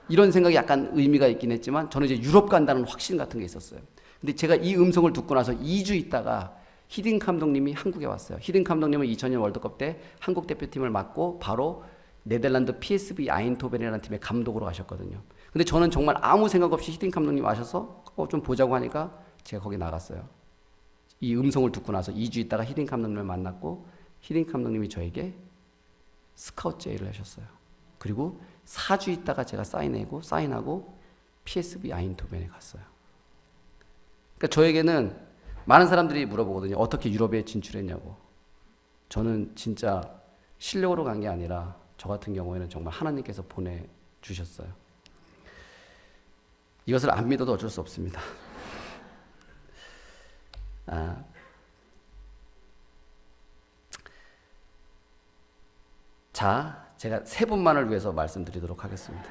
Speaker 1: 이런 생각이 약간 의미가 있긴 했지만 저는 이제 유럽 간다는 확신 같은 게 있었어요. 근데 제가 이 음성을 듣고 나서 2주 있다가 히딩 감독님이 한국에 왔어요. 히딩 감독님은 2000년 월드컵 때 한국 대표팀을 맡고 바로 네덜란드 PSV 아인토벤이라는 팀의 감독으로 가셨거든요. 근데 저는 정말 아무 생각 없이 히딩 감독님 와셔서 좀 보자고 하니까 제가 거기 나갔어요. 이 음성을 듣고 나서 2주 있다가 히딩 감독님을 만났고 히딩 감독님이 저에게 스카우트 제의를 하셨어요. 그리고 4주 있다가 제가 사인하고 PSV 아인토벤에 갔어요. 그러니까 저에게는 많은 사람들이 물어보거든요. 어떻게 유럽에 진출했냐고. 저는 진짜 실력으로 간 게 아니라 저 같은 경우에는 정말 하나님께서 보내주셨어요. 이것을 안 믿어도 어쩔 수 없습니다. 자, 제가 세 분만을 위해서 말씀드리도록 하겠습니다.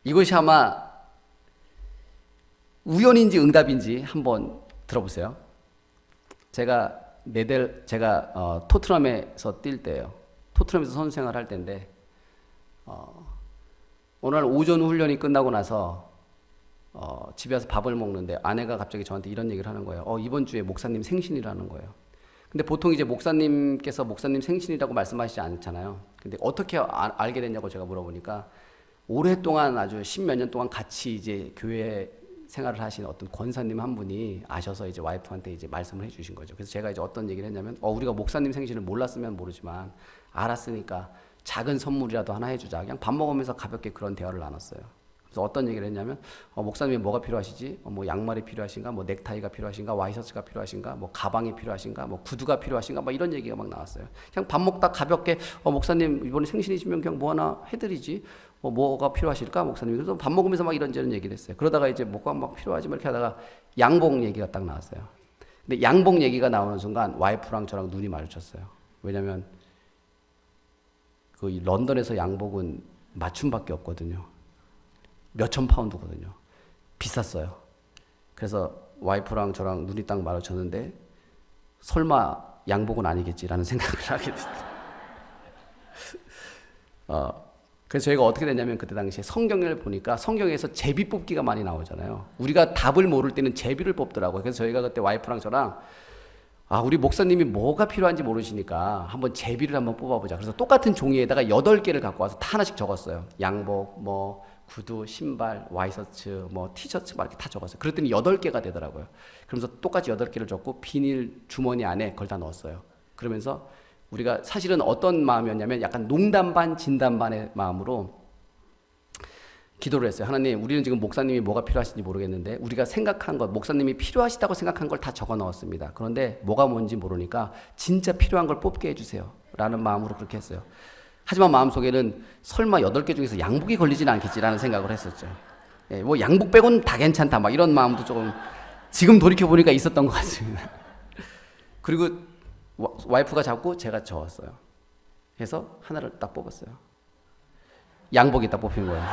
Speaker 1: 이것이 아마 우연인지 응답인지 한번 들어보세요. 제가 제가 토트넘에서 뛸 때예요. 토트넘에서 선수 생활할 때인데 어느 날 오전 훈련이 끝나고 나서 집에 와서 밥을 먹는데 아내가 갑자기 저한테 이런 얘기를 하는 거예요. 이번 주에 목사님 생신이라는 거예요. 근데 보통 이제 목사님께서 목사님 생신이라고 말씀하시지 않잖아요. 근데 어떻게 알게 됐냐고 제가 물어보니까 오랫동안 아주 십몇 년 동안 같이 이제 교회 생활을 하신 어떤 권사님 한 분이 아셔서 이제 와이프한테 이제 말씀을 해주신 거죠. 그래서 제가 이제 어떤 얘기를 했냐면, 우리가 목사님 생신을 몰랐으면 모르지만 알았으니까 작은 선물이라도 하나 해주자. 그냥 밥 먹으면서 가볍게 그런 대화를 나눴어요. 그래서 어떤 얘기를 했냐면, 목사님이 뭐가 필요하시지? 뭐 양말이 필요하신가? 뭐 넥타이가 필요하신가? 와이셔츠가 필요하신가? 뭐 가방이 필요하신가? 뭐 구두가 필요하신가? 뭐 이런 얘기가 막 나왔어요. 그냥 밥 먹다 가볍게 목사님 이번에 생신이시면 그냥 뭐 하나 해드리지. 뭐가 필요하실까 목사님? 그래서 밥 먹으면서 막 이런저런 얘기를 했어요. 그러다가 이제 뭐가 막 필요하지 막 이렇게 하다가 양복 얘기가 딱 나왔어요. 근데 양복 얘기가 나오는 순간 와이프랑 저랑 눈이 마주쳤어요. 왜냐면 그 런던에서 양복은 맞춤밖에 없거든요. 몇천 파운드거든요. 비쌌어요. 그래서 와이프랑 저랑 눈이 딱 마주쳤는데 설마 양복은 아니겠지라는 생각을 하게 됐어요. 그래서 저희가 어떻게 됐냐면 그때 당시에 성경을 보니까 성경에서 제비 뽑기가 많이 나오잖아요. 우리가 답을 모를 때는 제비를 뽑더라고요. 그래서 저희가 그때 와이프랑 저랑 우리 목사님이 뭐가 필요한지 모르시니까 한번 제비를 한번 뽑아보자. 그래서 똑같은 종이에다가 8개를 갖고 와서 다 하나씩 적었어요. 양복, 뭐 구두, 신발, 와이셔츠, 뭐 티셔츠 막 이렇게 다 적었어요. 그랬더니 8개가 되더라고요. 그러면서 똑같이 8개를 적고 비닐 주머니 안에 그걸 다 넣었어요. 그러면서 우리가 사실은 어떤 마음이었냐면 약간 농담 반 진담 반의 마음으로 기도를 했어요. 하나님, 우리는 지금 목사님이 뭐가 필요하신지 모르겠는데 우리가 생각한 것, 목사님이 필요하시다고 생각한 걸 다 적어 넣었습니다. 그런데 뭐가 뭔지 모르니까 진짜 필요한 걸 뽑게 해주세요 라는 마음으로 그렇게 했어요. 하지만 마음속에는 설마 8개 중에서 양복이 걸리지는 않겠지라는 생각을 했었죠. 뭐 양복 빼고는 다 괜찮다 막 이런 마음도 조금 지금 돌이켜보니까 있었던 것 같습니다. 그리고 와이프가 잡고 제가 저었어요. 그래서 하나를 딱 뽑았어요. 양복이 딱 뽑힌 거예요.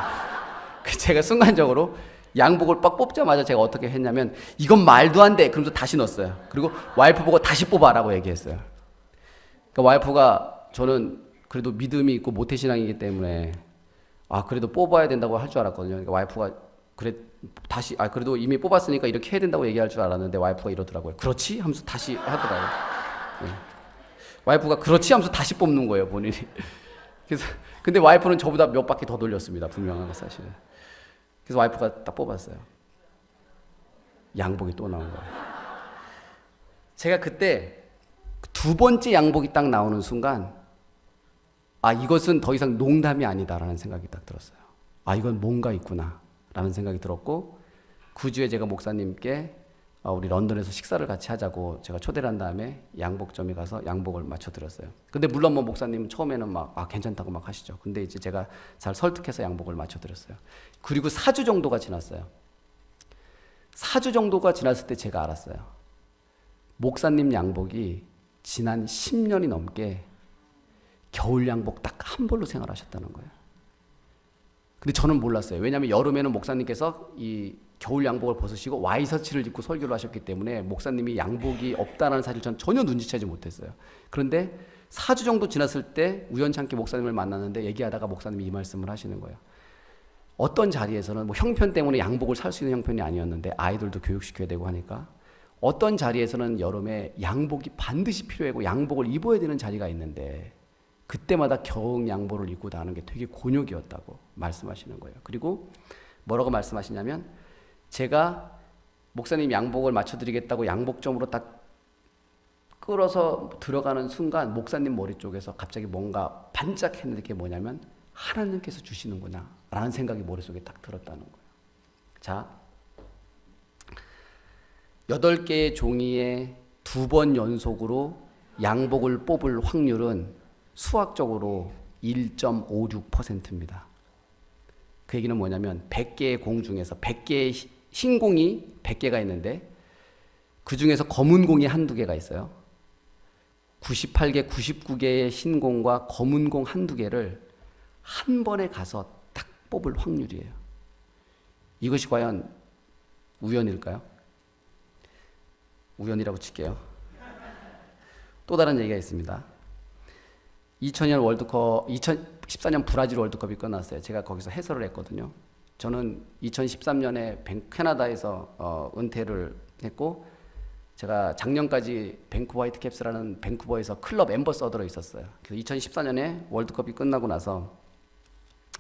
Speaker 1: 제가 순간적으로 양복을 빡 뽑자마자 제가 어떻게 했냐면 이건 말도 안 돼. 그러면서 다시 넣었어요. 그리고 와이프 보고 다시 뽑아라고 얘기했어요. 그러니까 와이프가 저는 그래도 믿음이 있고 모태신앙이기 때문에 그래도 뽑아야 된다고 할 줄 알았거든요. 그러니까 와이프가 그래 다시 그래도 이미 뽑았으니까 이렇게 해야 된다고 얘기할 줄 알았는데 와이프가 이러더라고요. 그렇지? 하면서 다시 하더라고요. 네. 와이프가 그렇지 하면서 다시 뽑는 거예요, 본인이. 그래서 근데 와이프는 저보다 몇 바퀴 더 돌렸습니다, 분명한 거 사실은. 그래서 와이프가 딱 뽑았어요. 양복이 또 나온 거예요. 제가 그때 두 번째 양복이 딱 나오는 순간 이것은 더 이상 농담이 아니다라는 생각이 딱 들었어요. 이건 뭔가 있구나 라는 생각이 들었고 그 주에 제가 목사님께 우리 런던에서 식사를 같이 하자고 제가 초대를 한 다음에 양복점에 가서 양복을 맞춰드렸어요. 근데 물론 뭐 목사님은 처음에는 막 괜찮다고 막 하시죠. 근데 이제 제가 잘 설득해서 양복을 맞춰드렸어요. 그리고 4주 정도가 지났어요. 4주 정도가 지났을 때 제가 알았어요. 목사님 양복이 지난 10년이 넘게 겨울 양복 딱 한 벌로 생활하셨다는 거예요. 근데 저는 몰랐어요. 왜냐하면 여름에는 목사님께서 이 겨울 양복을 벗으시고 와이셔츠를 입고 설교를 하셨기 때문에 목사님이 양복이 없다는 사실을 전 전혀 눈치채지 못했어요. 그런데 4주 정도 지났을 때 우연찮게 목사님을 만났는데 얘기하다가 목사님이 이 말씀을 하시는 거예요. 어떤 자리에서는 뭐 형편 때문에 양복을 살 수 있는 형편이 아니었는데 아이들도 교육시켜야 되고 하니까 어떤 자리에서는 여름에 양복이 반드시 필요하고 양복을 입어야 되는 자리가 있는데 그때마다 겨울 양복을 입고 나가는 게 되게 곤욕이었다고 말씀하시는 거예요. 그리고 뭐라고 말씀하시냐면 제가 목사님 양복을 맞춰드리겠다고 양복점으로 딱 끌어서 들어가는 순간 목사님 머리 쪽에서 갑자기 뭔가 반짝했는데 그게 뭐냐면 하나님께서 주시는구나 라는 생각이 머릿속에 딱 들었다는 거예요. 자, 8개의 종이에 2번 연속으로 양복을 뽑을 확률은 수학적으로 1.56%입니다. 그 얘기는 뭐냐면 100개의 공 중에서 100개의 흰 공이 100개가 있는데 그 중에서 검은 공이 한두 개가 있어요. 98개, 99개의 흰 공과 검은 공 한두 개를 한 번에 가서 딱 뽑을 확률이에요. 이것이 과연 우연일까요? 우연이라고 칠게요. 또 다른 얘기가 있습니다. 2000년 월드컵, 2014년 브라질 월드컵이 끝났어요. 제가 거기서 해설을 했거든요. 저는 2013년에 캐나다에서 은퇴를 했고, 제가 작년까지 밴쿠버 화이트캡스라는 밴쿠버에서 클럽 앰버서더로 있었어요. 그래서 2014년에 월드컵이 끝나고 나서,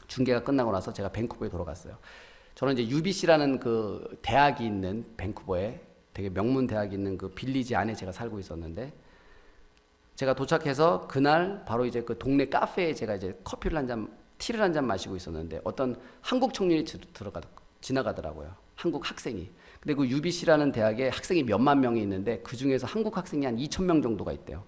Speaker 1: 중계가 끝나고 나서 제가 밴쿠버에 돌아갔어요. 저는 이제 UBC라는 그 대학이 있는 밴쿠버에, 되게 명문 대학이 있는 그 빌리지 안에 제가 살고 있었는데, 제가 도착해서 그날 바로 이제 그 동네 카페에 제가 이제 커피를 한 잔, 티를 한 잔 마시고 있었는데, 어떤 한국 청년이 지나가더라고요. 한국 학생이. 근데 그 UBC라는 대학에 학생이 몇만 명이 있는데, 그 중에서 한국 학생이 한 2,000명 정도가 있대요.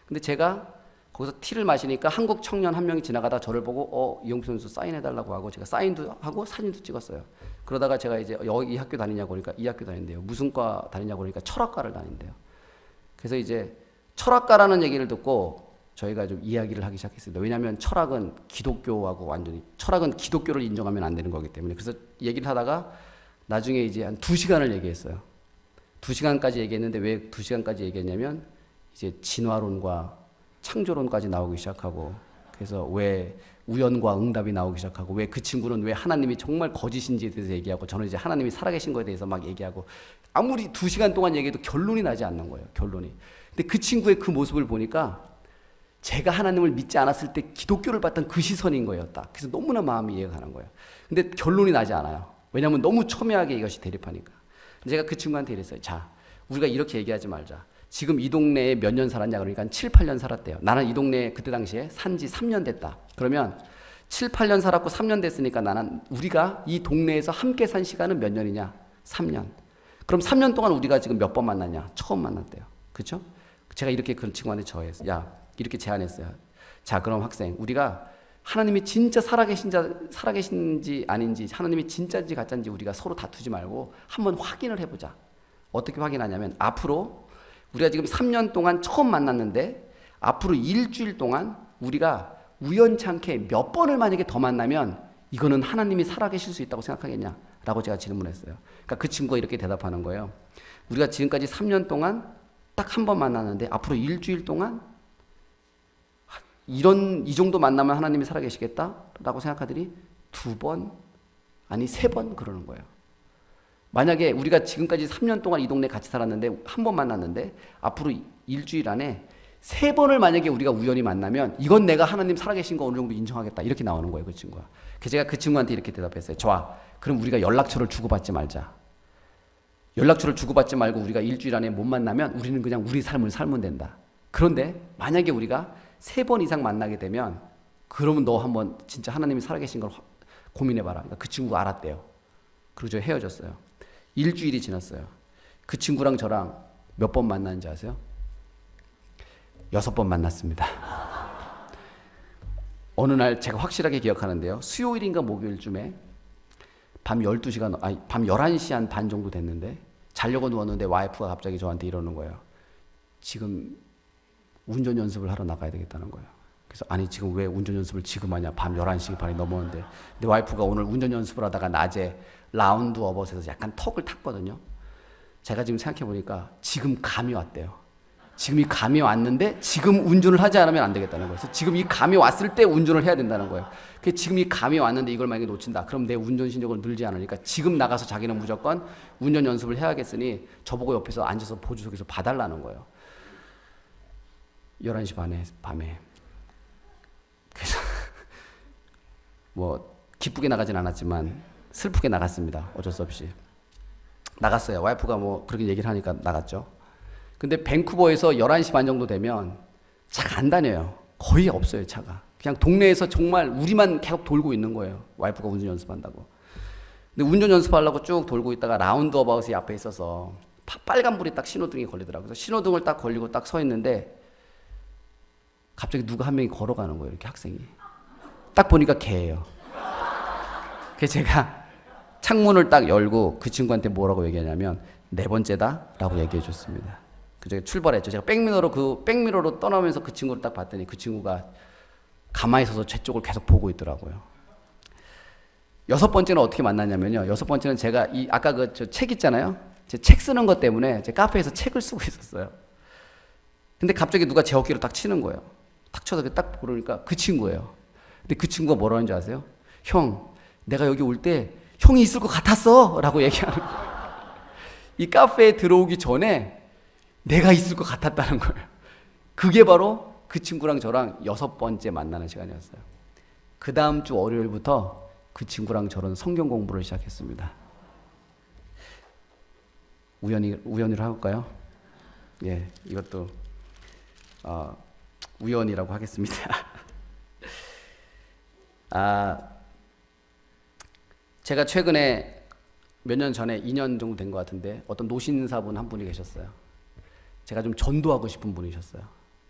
Speaker 1: 근데 제가 거기서 티를 마시니까 한국 청년 한 명이 지나가다 저를 보고 이용표 선수 사인해달라고 하고, 제가 사인도 하고 사진도 찍었어요. 그러다가 제가 이제 이 학교 다니냐고 그러니까 이 학교 다닌대요. 무슨 과 다니냐고 그러니까 철학과를 다닌대요. 그래서 이제 철학과라는 얘기를 듣고 저희가 좀 이야기를 하기 시작했습니다. 왜냐하면 철학은 기독교하고 완전히, 철학은 기독교를 인정하면 안 되는 거기 때문에. 그래서 얘기를 하다가 나중에 이제 한 2시간을 얘기했어요. 2시간까지 얘기했는데, 왜 2시간까지 얘기했냐면 이제 진화론과 창조론까지 나오기 시작하고, 그래서 왜 우연과 응답이 나오기 시작하고, 왜 그 친구는 왜 하나님이 정말 거짓인지에 대해서 얘기하고, 저는 이제 하나님이 살아계신 거에 대해서 막 얘기하고, 아무리 2시간 동안 얘기해도 결론이 나지 않는 거예요. 결론이. 근데 그 친구의 그 모습을 보니까 제가 하나님을 믿지 않았을 때 기독교를 봤던 그 시선인 거예요. 딱. 그래서 너무나 마음이 이해가 가는 거예요. 근데 결론이 나지 않아요. 왜냐하면 너무 첨예하게 이것이 대립하니까. 제가 그 친구한테 이랬어요. 자, 우리가 이렇게 얘기하지 말자. 지금 이 동네에 몇 년 살았냐 그러니까 7, 8년 살았대요. 나는 이 동네에 그때 당시에 산지 3년 됐다. 그러면 7, 8년 살았고 3년 됐으니까 나는, 우리가 이 동네에서 함께 산 시간은 몇 년이냐? 3년. 그럼 3년 동안 우리가 지금 몇 번 만났냐? 처음 만났대요. 그렇죠? 제가 이렇게 그 친구한테 이렇게 제안했어요. 자, 그럼 학생, 우리가 하나님이 진짜 살아계신지 아닌지, 하나님이 진짜인지 가짜인지 우리가 서로 다투지 말고 한번 확인을 해보자. 어떻게 확인하냐면, 앞으로 우리가 지금 3년 동안 처음 만났는데, 앞으로 일주일 동안 우리가 우연찮게 몇 번을 만약에 더 만나면 이거는 하나님이 살아계실 수 있다고 생각하겠냐? 라고 제가 질문했어요. 그러니까 그 친구가 이렇게 대답하는 거예요. 우리가 지금까지 3년 동안 딱 한 번 만났는데, 앞으로 일주일 동안 이 정도 만나면 하나님이 살아계시겠다? 라고 생각하더니 2번, 아니 3번 그러는 거예요. 만약에 우리가 지금까지 3년 동안 이 동네 같이 살았는데, 한 번 만났는데, 앞으로 일주일 안에 3번을 만약에 우리가 우연히 만나면, 이건 내가 하나님 살아계신 거 어느 정도 인정하겠다. 이렇게 나오는 거예요, 그 친구가. 그래서 제가 그 친구한테 이렇게 대답했어요. 좋아. 그럼 우리가 연락처를 주고받지 말자. 연락처를 주고받지 말고 우리가 일주일 안에 못 만나면 우리는 그냥 우리 삶을 살면 된다. 그런데 만약에 우리가 3번 이상 만나게 되면, 그러면 너 한번 진짜 하나님이 살아계신 걸 고민해봐라. 그러니까 그 친구가 알았대요. 그리고 저 헤어졌어요. 일주일이 지났어요. 그 친구랑 저랑 몇 번 만났는지 아세요? 6번 만났습니다. 어느 날 제가 확실하게 기억하는데요. 수요일인가 목요일쯤에 밤 11시 한 반 정도 됐는데, 자려고 누웠는데 와이프가 갑자기 저한테 이러는 거예요. 지금 운전 연습을 하러 나가야 되겠다는 거예요. 그래서 아니, 지금 왜 운전 연습을 지금 하냐? 밤 11시 반이 넘었는데. 근데 와이프가 오늘 운전 연습을 하다가 낮에 라운드 어버스에서 약간 턱을 탔거든요. 제가 지금 생각해 보니까 지금 감이 왔대요. 지금 이 감이 왔는데 지금 운전을 하지 않으면 안 되겠다는 거예요. 그래서 지금 이 감이 왔을 때 운전을 해야 된다는 거예요. 지금 이 감이 왔는데 이걸 만약에 놓친다. 그럼 내 운전 실력은 늘지 않으니까 지금 나가서 자기는 무조건 운전 연습을 해야겠으니 저보고 옆에서 앉아서 보조석에서 봐달라는 거예요. 11시 반에 밤에. 그래서 뭐 기쁘게 나가진 않았지만 슬프게 나갔습니다. 어쩔 수 없이 나갔어요. 와이프가 뭐 그렇게 얘기를 하니까 나갔죠. 근데 밴쿠버에서 11시 반 정도 되면 차가 안 다녀요. 거의 없어요, 차가. 그냥 동네에서 정말 우리만 계속 돌고 있는 거예요. 와이프가 운전 연습한다고. 근데 운전 연습하려고 쭉 돌고 있다가 라운드 어바웃이 앞에 있어서 빨간불이 딱 신호등이 걸리더라고요. 그래서 신호등을 딱 걸리고 딱 서 있는데 갑자기 누가 한 명이 걸어가는 거예요, 이렇게 학생이. 딱 보니까 걔예요. 그래서 제가 창문을 딱 열고 그 친구한테 뭐라고 얘기하냐면 4번째다 라고 얘기해 줬습니다. 그래서 출발했죠. 제가 백미러로 떠나면서 그 친구를 딱 봤더니 그 친구가 가만히 서서 제 쪽을 계속 보고 있더라고요. 6번째는 어떻게 만났냐면요. 6번째는 제가 아까 저 책 있잖아요. 제 책 쓰는 것 때문에 제 카페에서 책을 쓰고 있었어요. 근데 갑자기 누가 제 어깨를 딱 치는 거예요. 딱 쳐서 딱 그러니까 그 친구예요. 근데 그 친구가 뭐라는 줄 아세요? 형, 내가 여기 올 때 형이 있을 것 같았어 라고 얘기하는 거예요. 이 카페에 들어오기 전에 내가 있을 것 같았다는 거예요. 그게 바로 그 친구랑 저랑 6번째 만나는 시간이었어요. 그 다음 주 월요일부터 그 친구랑 저는 성경 공부를 시작했습니다. 우연히로 할까요? 예, 이것도 우연이라고 하겠습니다. 제가 최근에 몇 년 전에 2년 정도 된 것 같은데 어떤 노신사분 한 분이 계셨어요. 제가 좀 전도하고 싶은 분이셨어요.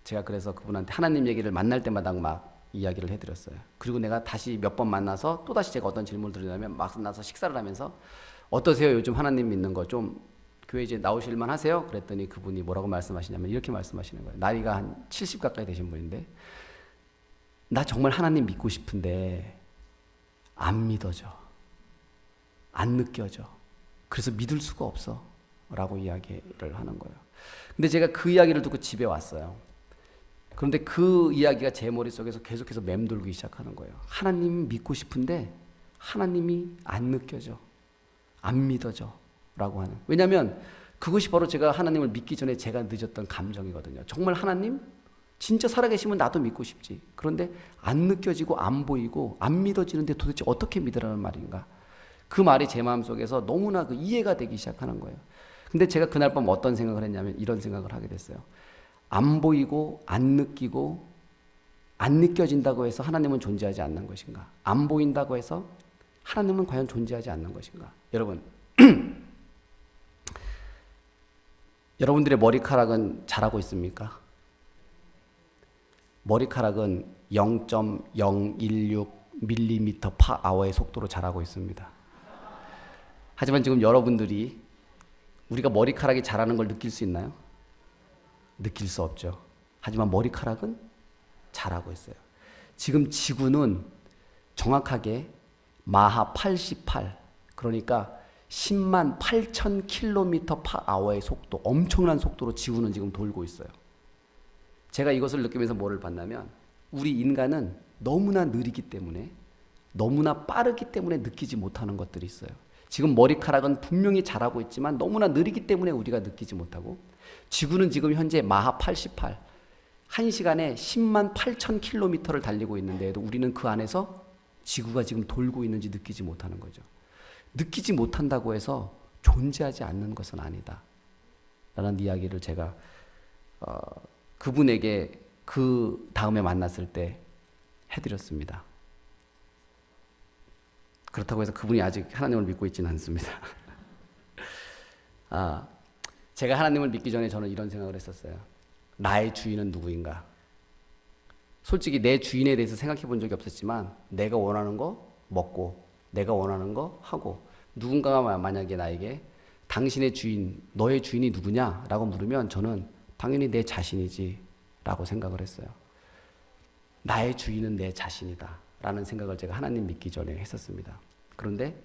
Speaker 1: 제가 그래서 그분한테 하나님 얘기를 만날 때마다 막 이야기를 해드렸어요. 그리고 내가 다시 몇 번 만나서 또다시 제가 어떤 질문을 드리냐면 만나서 식사를 하면서 어떠세요? 요즘 하나님 믿는 거 좀 교회 이제 나오실만 하세요? 그랬더니 그분이 뭐라고 말씀하시냐면 이렇게 말씀하시는 거예요. 나이가 한 70 가까이 되신 분인데 나 정말 하나님 믿고 싶은데 안 믿어져. 안 느껴져. 그래서 믿을 수가 없어 라고 이야기를 하는 거예요. 근데 제가 그 이야기를 듣고 집에 왔어요. 그런데 그 이야기가 제 머릿속에서 계속해서 맴돌기 시작하는 거예요. 하나님 믿고 싶은데 하나님이 안 느껴져. 안 믿어져 라고 하는. 왜냐하면 그것이 바로 제가 하나님을 믿기 전에 제가 늦었던 감정이거든요. 정말 하나님 진짜 살아계시면 나도 믿고 싶지. 그런데 안 느껴지고 안 보이고 안 믿어지는데 도대체 어떻게 믿으라는 말인가. 그 말이 제 마음속에서 너무나 그 이해가 되기 시작하는 거예요. 근데 제가 그날 밤 어떤 생각을 했냐면 이런 생각을 하게 됐어요. 안 보이고 안 느끼고 안 느껴진다고 해서 하나님은 존재하지 않는 것인가? 안 보인다고 해서 하나님은 과연 존재하지 않는 것인가? 여러분, 여러분들의 머리카락은 자라고 있습니까? 머리카락은 0.016mm per hour의 속도로 자라고 있습니다. 하지만 지금 여러분들이 우리가 머리카락이 자라는 걸 느낄 수 있나요? 느낄 수 없죠. 하지만 머리카락은 자라고 있어요. 지금 지구는 정확하게 마하 88, 그러니까 10만 8천 킬로미터 per hour의 속도, 엄청난 속도로 지구는 지금 돌고 있어요. 제가 이것을 느끼면서 뭐를 봤냐면 우리 인간은 너무나 느리기 때문에, 너무나 빠르기 때문에 느끼지 못하는 것들이 있어요. 지금 머리카락은 분명히 자라고 있지만 너무나 느리기 때문에 우리가 느끼지 못하고, 지구는 지금 현재 마하 88, 1시간에 10만 8천 킬로미터를 달리고 있는데도 우리는 그 안에서 지구가 지금 돌고 있는지 느끼지 못하는 거죠. 느끼지 못한다고 해서 존재하지 않는 것은 아니다 라는 이야기를 제가 그분에게 그 다음에 만났을 때 해드렸습니다. 그렇다고 해서 그분이 아직 하나님을 믿고 있지는 않습니다. 제가 하나님을 믿기 전에 저는 이런 생각을 했었어요. 나의 주인은 누구인가? 솔직히 내 주인에 대해서 생각해 본 적이 없었지만 내가 원하는 거 먹고 내가 원하는 거 하고, 누군가가 만약에 나에게 당신의 주인, 너의 주인이 누구냐? 라고 물으면 저는 당연히 내 자신이지 라고 생각을 했어요. 나의 주인은 내 자신이다 라는 생각을 제가 하나님 믿기 전에 했었습니다. 그런데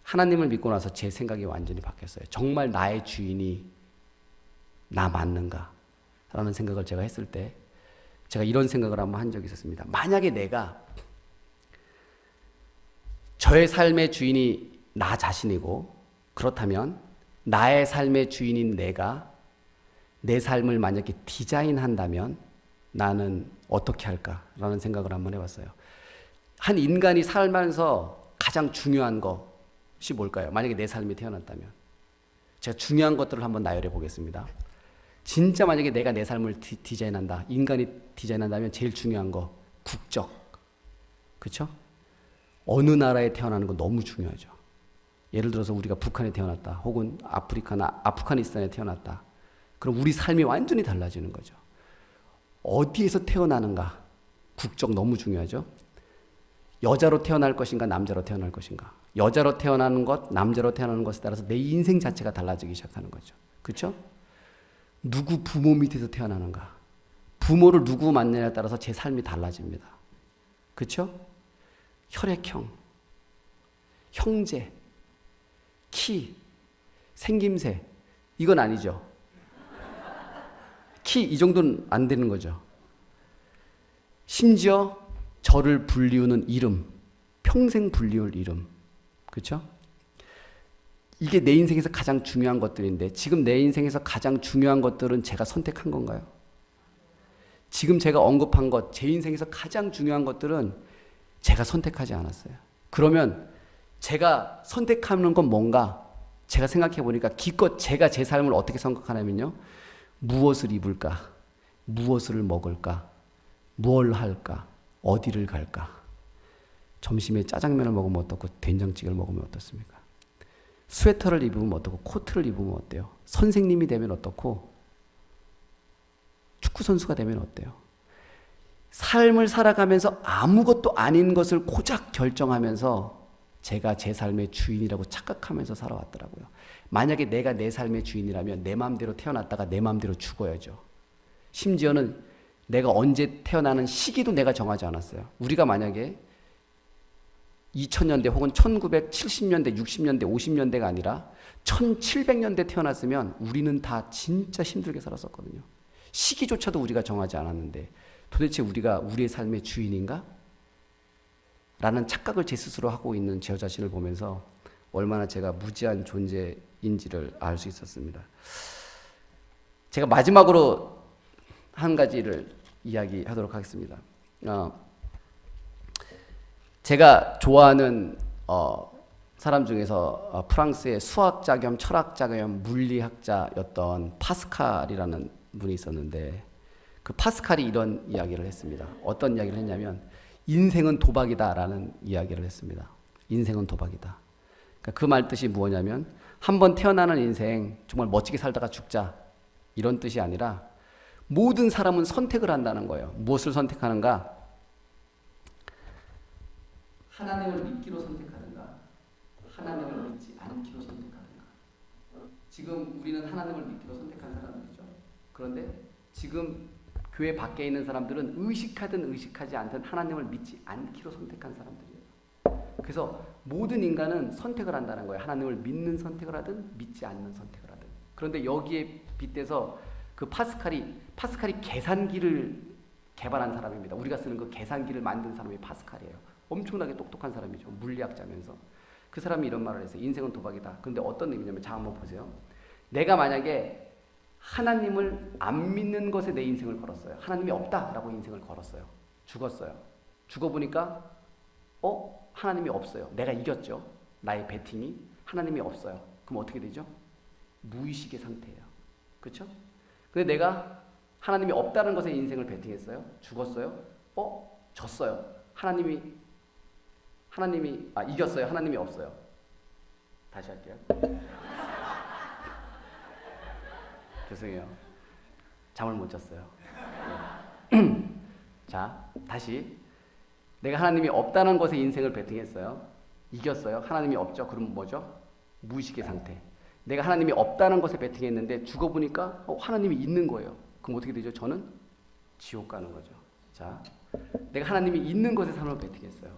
Speaker 1: 하나님을 믿고 나서 제 생각이 완전히 바뀌었어요. 정말 나의 주인이 나 맞는가? 라는 생각을 제가 했을 때 제가 이런 생각을 한번 한 적이 있었습니다. 만약에 내가 저의 삶의 주인이 나 자신이고, 그렇다면 나의 삶의 주인인 내가 내 삶을 만약에 디자인한다면 나는 어떻게 할까라는 생각을 한번 해봤어요. 한 인간이 살면서 가장 중요한 것이 뭘까요? 만약에 내 삶이 태어났다면 제가 중요한 것들을 한번 나열해 보겠습니다. 진짜 만약에 내가 내 삶을 디자인한다, 인간이 디자인한다면 제일 중요한 거 국적, 그렇죠? 어느 나라에 태어나는 거 너무 중요하죠. 예를 들어서 우리가 북한에 태어났다, 혹은 아프가니스탄에 태어났다. 그럼 우리 삶이 완전히 달라지는 거죠. 어디에서 태어나는가, 국적 너무 중요하죠. 여자로 태어날 것인가, 남자로 태어날 것인가. 여자로 태어나는 것, 남자로 태어나는 것에 따라서 내 인생 자체가 달라지기 시작하는 거죠. 그렇죠? 누구 부모 밑에서 태어나는가, 부모를 누구 만나냐에 따라서 제 삶이 달라집니다. 그렇죠? 혈액형, 형제, 키, 생김새, 이건 아니죠. 딱히 이 정도는 안 되는 거죠. 심지어 저를 불리우는 이름, 평생 불리울 이름, 그렇죠? 이게 내 인생에서 가장 중요한 것들인데 지금 내 인생에서 가장 중요한 것들은 제가 선택한 건가요? 지금 제가 언급한 것, 제 인생에서 가장 중요한 것들은 제가 선택하지 않았어요. 그러면 제가 선택하는 건 뭔가? 제가 생각해 보니까 기껏 제가 제 삶을 어떻게 생각하냐면요. 무엇을 입을까? 무엇을 먹을까? 뭘 할까? 어디를 갈까? 점심에 짜장면을 먹으면 어떻고 된장찌개를 먹으면 어떻습니까? 스웨터를 입으면 어떻고 코트를 입으면 어때요? 선생님이 되면 어떻고 축구선수가 되면 어때요? 삶을 살아가면서 아무것도 아닌 것을 고작 결정하면서 제가 제 삶의 주인이라고 착각하면서 살아왔더라고요. 만약에 내가 내 삶의 주인이라면 내 마음대로 태어났다가 내 마음대로 죽어야죠. 심지어는 내가 언제 태어나는 시기도 내가 정하지 않았어요. 우리가 만약에 2000년대 혹은 1970년대, 60년대, 50년대가 아니라 1700년대 태어났으면 우리는 다 진짜 힘들게 살았었거든요. 시기조차도 우리가 정하지 않았는데 도대체 우리가 우리의 삶의 주인인가? 라는 착각을 제 스스로 하고 있는 제 자신을 보면서 얼마나 제가 무지한 존재인지를 알 수 있었습니다. 제가 마지막으로 한 가지를 이야기하도록 하겠습니다. 제가 좋아하는 사람 중에서 프랑스의 수학자 겸 철학자 겸 물리학자였던 파스칼이라는 분이 있었는데 그 파스칼이 이런 이야기를 했습니다. 어떤 이야기를 했냐면 인생은 도박이다라는 이야기를 했습니다. 인생은 도박이다. 그러니까 그 말 뜻이 뭐냐면 한번 태어나는 인생 정말 멋지게 살다가 죽자 이런 뜻이 아니라 모든 사람은 선택을 한다는 거예요. 무엇을 선택하는가? 하나님을 믿기로 선택하는가? 하나님을 믿지 않기로 선택하는가? 지금 우리는 하나님을 믿기로 선택한 사람들이죠. 그런데 지금 교회 밖에 있는 사람들은 의식하든 의식하지 않든 하나님을 믿지 않기로 선택한 사람들이에요. 그래서 모든 인간은 선택을 한다는 거예요. 하나님을 믿는 선택을 하든 믿지 않는 선택을 하든. 그런데 여기에 빗대서 그 파스칼이 계산기를 개발한 사람입니다. 우리가 쓰는 그 계산기를 만든 사람이 파스칼이에요. 엄청나게 똑똑한 사람이죠. 물리학자면서. 그 사람이 이런 말을 했어요. 인생은 도박이다. 그런데 어떤 의미냐면 자 한번 보세요. 내가 만약에 하나님을 안 믿는 것에 내 인생을 걸었어요. 하나님이 없다라고 인생을 걸었어요. 죽었어요. 죽어보니까 하나님이 없어요. 내가 이겼죠. 나의 배팅이. 하나님이 없어요. 그럼 어떻게 되죠? 무의식의 상태예요. 그렇죠? 근데 내가 하나님이 없다는 것에 인생을 베팅했어요. 죽었어요. 졌어요. 하나님이 이겼어요. 하나님이 없어요. 다시 할게요. 죄송해요. 잠을 못 잤어요. 자, 다시. 내가 하나님이 없다는 것에 인생을 베팅했어요. 이겼어요. 하나님이 없죠. 그럼 뭐죠? 무의식의 상태. 내가 하나님이 없다는 것에 베팅했는데 죽어보니까 하나님이 있는 거예요. 그럼 어떻게 되죠? 저는 지옥 가는 거죠. 자, 내가 하나님이 있는 것에 삶을 베팅했어요.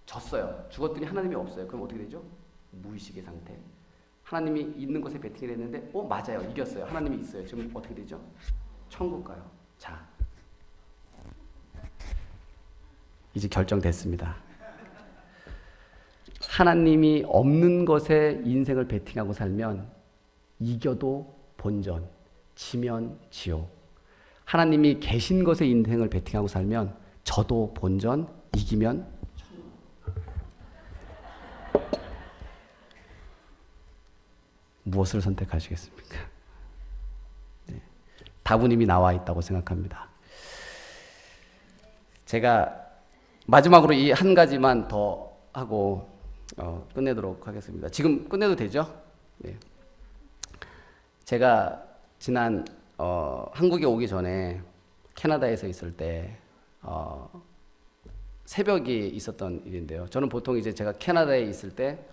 Speaker 1: 졌어요. 죽었더니 하나님이 없어요. 그럼 어떻게 되죠? 무의식의 상태. 하나님이 있는 것에 베팅을 했는데 맞아요. 이겼어요. 하나님이 있어요. 지금 어떻게 되죠? 천국 가요. 자, 이제 결정됐습니다. 하나님이 없는 것에 인생을 베팅하고 살면 이겨도 본전, 지면 지옥. 하나님이 계신 것에 인생을 베팅하고 살면 져도 본전, 이기면 천국. 무엇을 선택하시겠습니까? 네. 답은 이미 나와 있다고 생각합니다. 제가 마지막으로 이 한 가지만 더 하고 끝내도록 하겠습니다. 지금 끝내도 되죠? 네. 제가 지난 한국에 오기 전에 캐나다에서 있을 때 새벽이 있었던 일인데요. 저는 보통 이제 제가 캐나다에 있을 때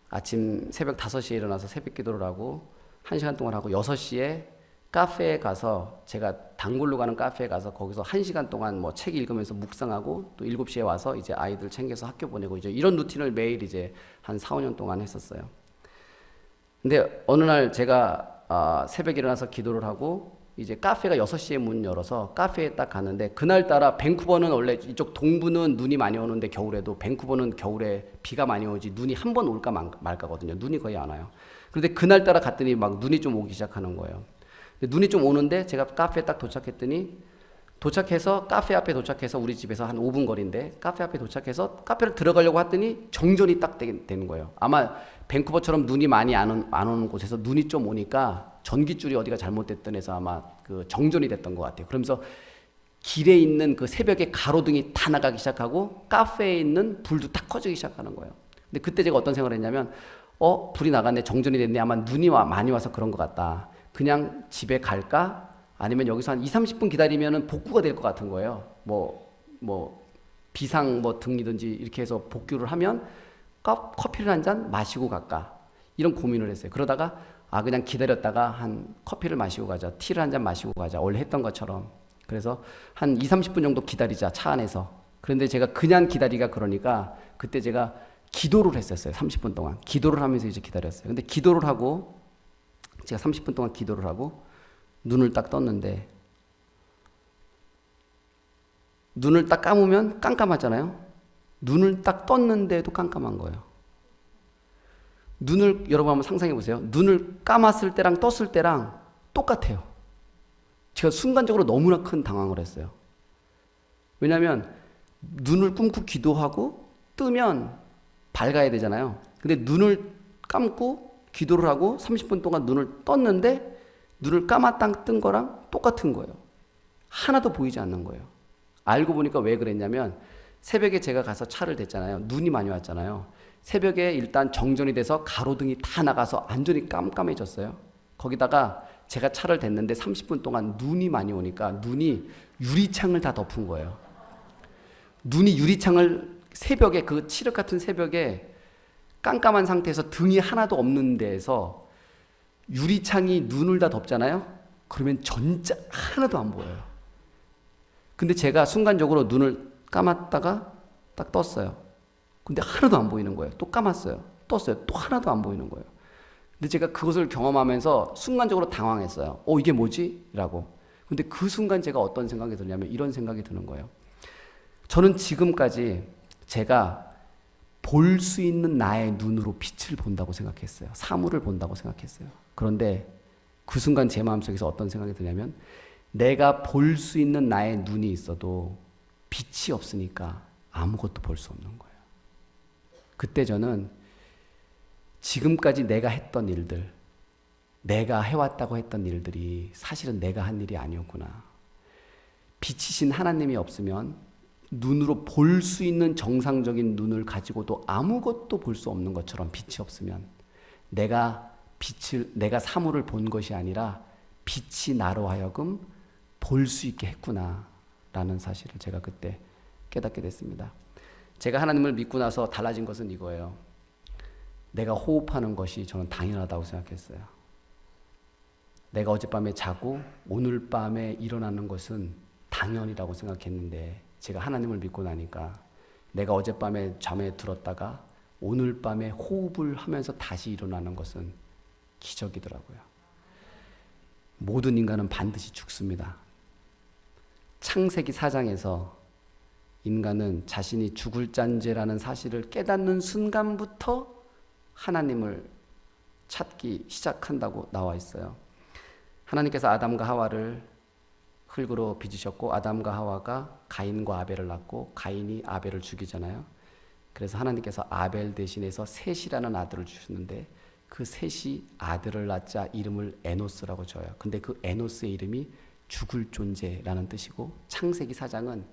Speaker 1: 아침 새벽 5시에 일어나서 새벽 기도를 하고 1시간 동안 하고 6시에 카페에 가서 제가 단골로 가는 카페에 가서 거기서 1시간 동안 뭐 책 읽으면서 묵상하고 또 7시에 와서 이제 아이들 챙겨서 학교 보내고 이제 이런 루틴을 매일 이제 한 4, 5년 동안 했었어요. 근데 어느 날 제가 새벽에 일어나서 기도를 하고 이제 카페가 6시에 문 열어서 카페에 딱 갔는데, 그날따라 밴쿠버는 원래 이쪽 동부는 눈이 많이 오는데 겨울에도, 밴쿠버는 겨울에 비가 많이 오지 눈이 한 번 올까 말까거든요. 눈이 거의 안 와요. 그런데 그날따라 갔더니 막 눈이 좀 오기 시작하는 거예요. 근데 눈이 좀 오는데 제가 카페에 딱 도착했더니, 도착해서 카페 앞에 도착해서 우리 집에서 한 5분 거리인데 카페 앞에 도착해서 카페를 들어가려고 했더니 정전이 딱 되는 거예요. 아마 밴쿠버처럼 눈이 많이 안 오는 곳에서 눈이 좀 오니까 전기줄이 어디가 잘못됐던 해서 아마 그 정전이 됐던 것 같아요. 그러면서 길에 있는 그 새벽에 가로등이 다 나가기 시작하고 카페에 있는 불도 다 꺼지기 시작하는 거예요. 근데 그때 제가 어떤 생각을 했냐면, 불이 나갔네, 정전이 됐네, 아마 눈이 많이 와서 그런 것 같다. 그냥 집에 갈까? 아니면 여기서 한 20-30분 기다리면은 복구가 될 것 같은 거예요. 비상 등이든지 이렇게 해서 복구를 하면 커피를 한 잔 마시고 갈까? 이런 고민을 했어요. 그러다가 그냥 기다렸다가 한 커피를 마시고 가자, 티를 한 잔 마시고 가자, 원래 했던 것처럼. 그래서 한 20-30분 정도 기다리자, 차 안에서. 그런데 제가 그냥 기다리가 그러니까 그때 제가 기도를 했었어요. 30분 동안 기도를 하면서 이제 기다렸어요. 근데 기도를 하고, 제가 30분 동안 기도를 하고 눈을 딱 떴는데, 눈을 딱 감으면 깜깜하잖아요. 눈을 딱 떴는데도 깜깜한 거예요. 눈을, 여러분 한번 상상해 보세요. 눈을 감았을 때랑 떴을 때랑 똑같아요. 제가 순간적으로 너무나 큰 당황을 했어요. 왜냐하면 눈을 꿈고 기도하고 뜨면 밝아야 되잖아요. 근데 눈을 감고 기도를 하고 30분 동안 눈을 떴는데 눈을 감았다 뜬 거랑 똑같은 거예요. 하나도 보이지 않는 거예요. 알고 보니까 왜 그랬냐면, 새벽에 제가 가서 차를 댔잖아요. 눈이 많이 왔잖아요. 새벽에 일단 정전이 돼서 가로등이 다 나가서 완전히 깜깜해졌어요. 거기다가 제가 차를 댔는데 30분 동안 눈이 많이 오니까 눈이 유리창을 다 덮은 거예요. 눈이 유리창을, 새벽에, 그 칠흑 같은 새벽에 깜깜한 상태에서 등이 하나도 없는 데에서 유리창이 눈을 다 덮잖아요. 그러면 전자 하나도 안 보여요. 근데 제가 순간적으로 눈을 감았다가 딱 떴어요. 근데 하나도 안 보이는 거예요. 또 감았어요. 떴어요. 또 하나도 안 보이는 거예요. 근데 제가 그것을 경험하면서 순간적으로 당황했어요. 이게 뭐지? 라고. 근데 그 순간 제가 어떤 생각이 드냐면 이런 생각이 드는 거예요. 저는 지금까지 제가 볼 수 있는 나의 눈으로 빛을 본다고 생각했어요. 사물을 본다고 생각했어요. 그런데 그 순간 제 마음속에서 어떤 생각이 드냐면, 내가 볼 수 있는 나의 눈이 있어도 빛이 없으니까 아무것도 볼 수 없는 거예요. 그때 저는 지금까지 내가 했던 일들, 내가 해왔다고 했던 일들이 사실은 내가 한 일이 아니었구나. 빛이신 하나님이 없으면 눈으로 볼 수 있는 정상적인 눈을 가지고도 아무것도 볼 수 없는 것처럼, 빛이 없으면 내가 사물을 본 것이 아니라 빛이 나로 하여금 볼 수 있게 했구나 라는 사실을 제가 그때 깨닫게 됐습니다. 제가 하나님을 믿고 나서 달라진 것은 이거예요. 내가 호흡하는 것이 저는 당연하다고 생각했어요. 내가 어젯밤에 자고 오늘 밤에 일어나는 것은 당연이라고 생각했는데, 제가 하나님을 믿고 나니까 내가 어젯밤에 잠에 들었다가 오늘 밤에 호흡을 하면서 다시 일어나는 것은 기적이더라고요. 모든 인간은 반드시 죽습니다. 창세기 4장에서 인간은 자신이 죽을 잔재라는 사실을 깨닫는 순간부터 하나님을 찾기 시작한다고 나와 있어요. 하나님께서 아담과 하와를 흙으로 빚으셨고, 아담과 하와가 가인과 아벨을 낳고 가인이 아벨을 죽이잖아요. 그래서 하나님께서 아벨 대신해서 셋이라는 아들을 주셨는데, 그 셋이 아들을 낳자 이름을 에노스라고 줘요. 근데 그 에노스의 이름이 죽을 존재라는 뜻이고, 창세기 4장은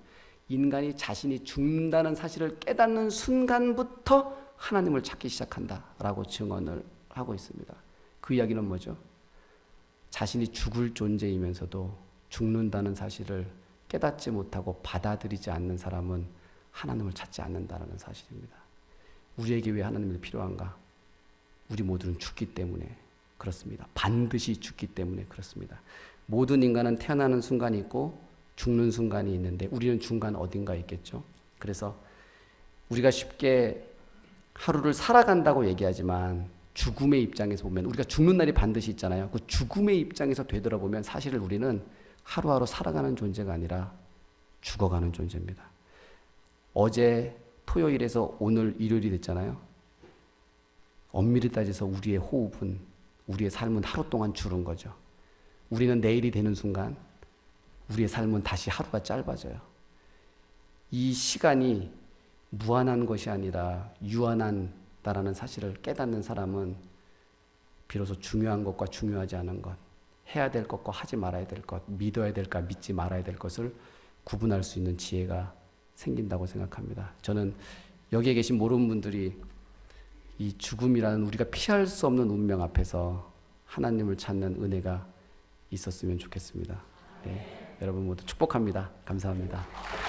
Speaker 1: 인간이 자신이 죽는다는 사실을 깨닫는 순간부터 하나님을 찾기 시작한다라고 증언을 하고 있습니다. 그 이야기는 뭐죠? 자신이 죽을 존재이면서도 죽는다는 사실을 깨닫지 못하고 받아들이지 않는 사람은 하나님을 찾지 않는다는 사실입니다. 우리에게 왜 하나님이 필요한가? 우리 모두는 죽기 때문에 그렇습니다. 반드시 죽기 때문에 그렇습니다. 모든 인간은 태어나는 순간이 있고 죽는 순간이 있는데, 우리는 중간 어딘가에 있겠죠. 그래서 우리가 쉽게 하루를 살아간다고 얘기하지만 죽음의 입장에서 보면 우리가 죽는 날이 반드시 있잖아요. 그 죽음의 입장에서 되돌아보면 사실 우리는 하루하루 살아가는 존재가 아니라 죽어가는 존재입니다. 어제 토요일에서 오늘 일요일이 됐잖아요. 엄밀히 따져서 우리의 호흡은, 우리의 삶은 하루 동안 줄은 거죠. 우리는 내일이 되는 순간 우리의 삶은 다시 하루가 짧아져요. 이 시간이 무한한 것이 아니라 유한한다라는 사실을 깨닫는 사람은 비로소 중요한 것과 중요하지 않은 것, 해야 될 것과 하지 말아야 될 것, 믿어야 될까 믿지 말아야 될 것을 구분할 수 있는 지혜가 생긴다고 생각합니다. 저는 여기에 계신 모르는 분들이 이 죽음이라는 우리가 피할 수 없는 운명 앞에서 하나님을 찾는 은혜가 있었으면 좋겠습니다. 네, 여러분 모두 축복합니다. 감사합니다.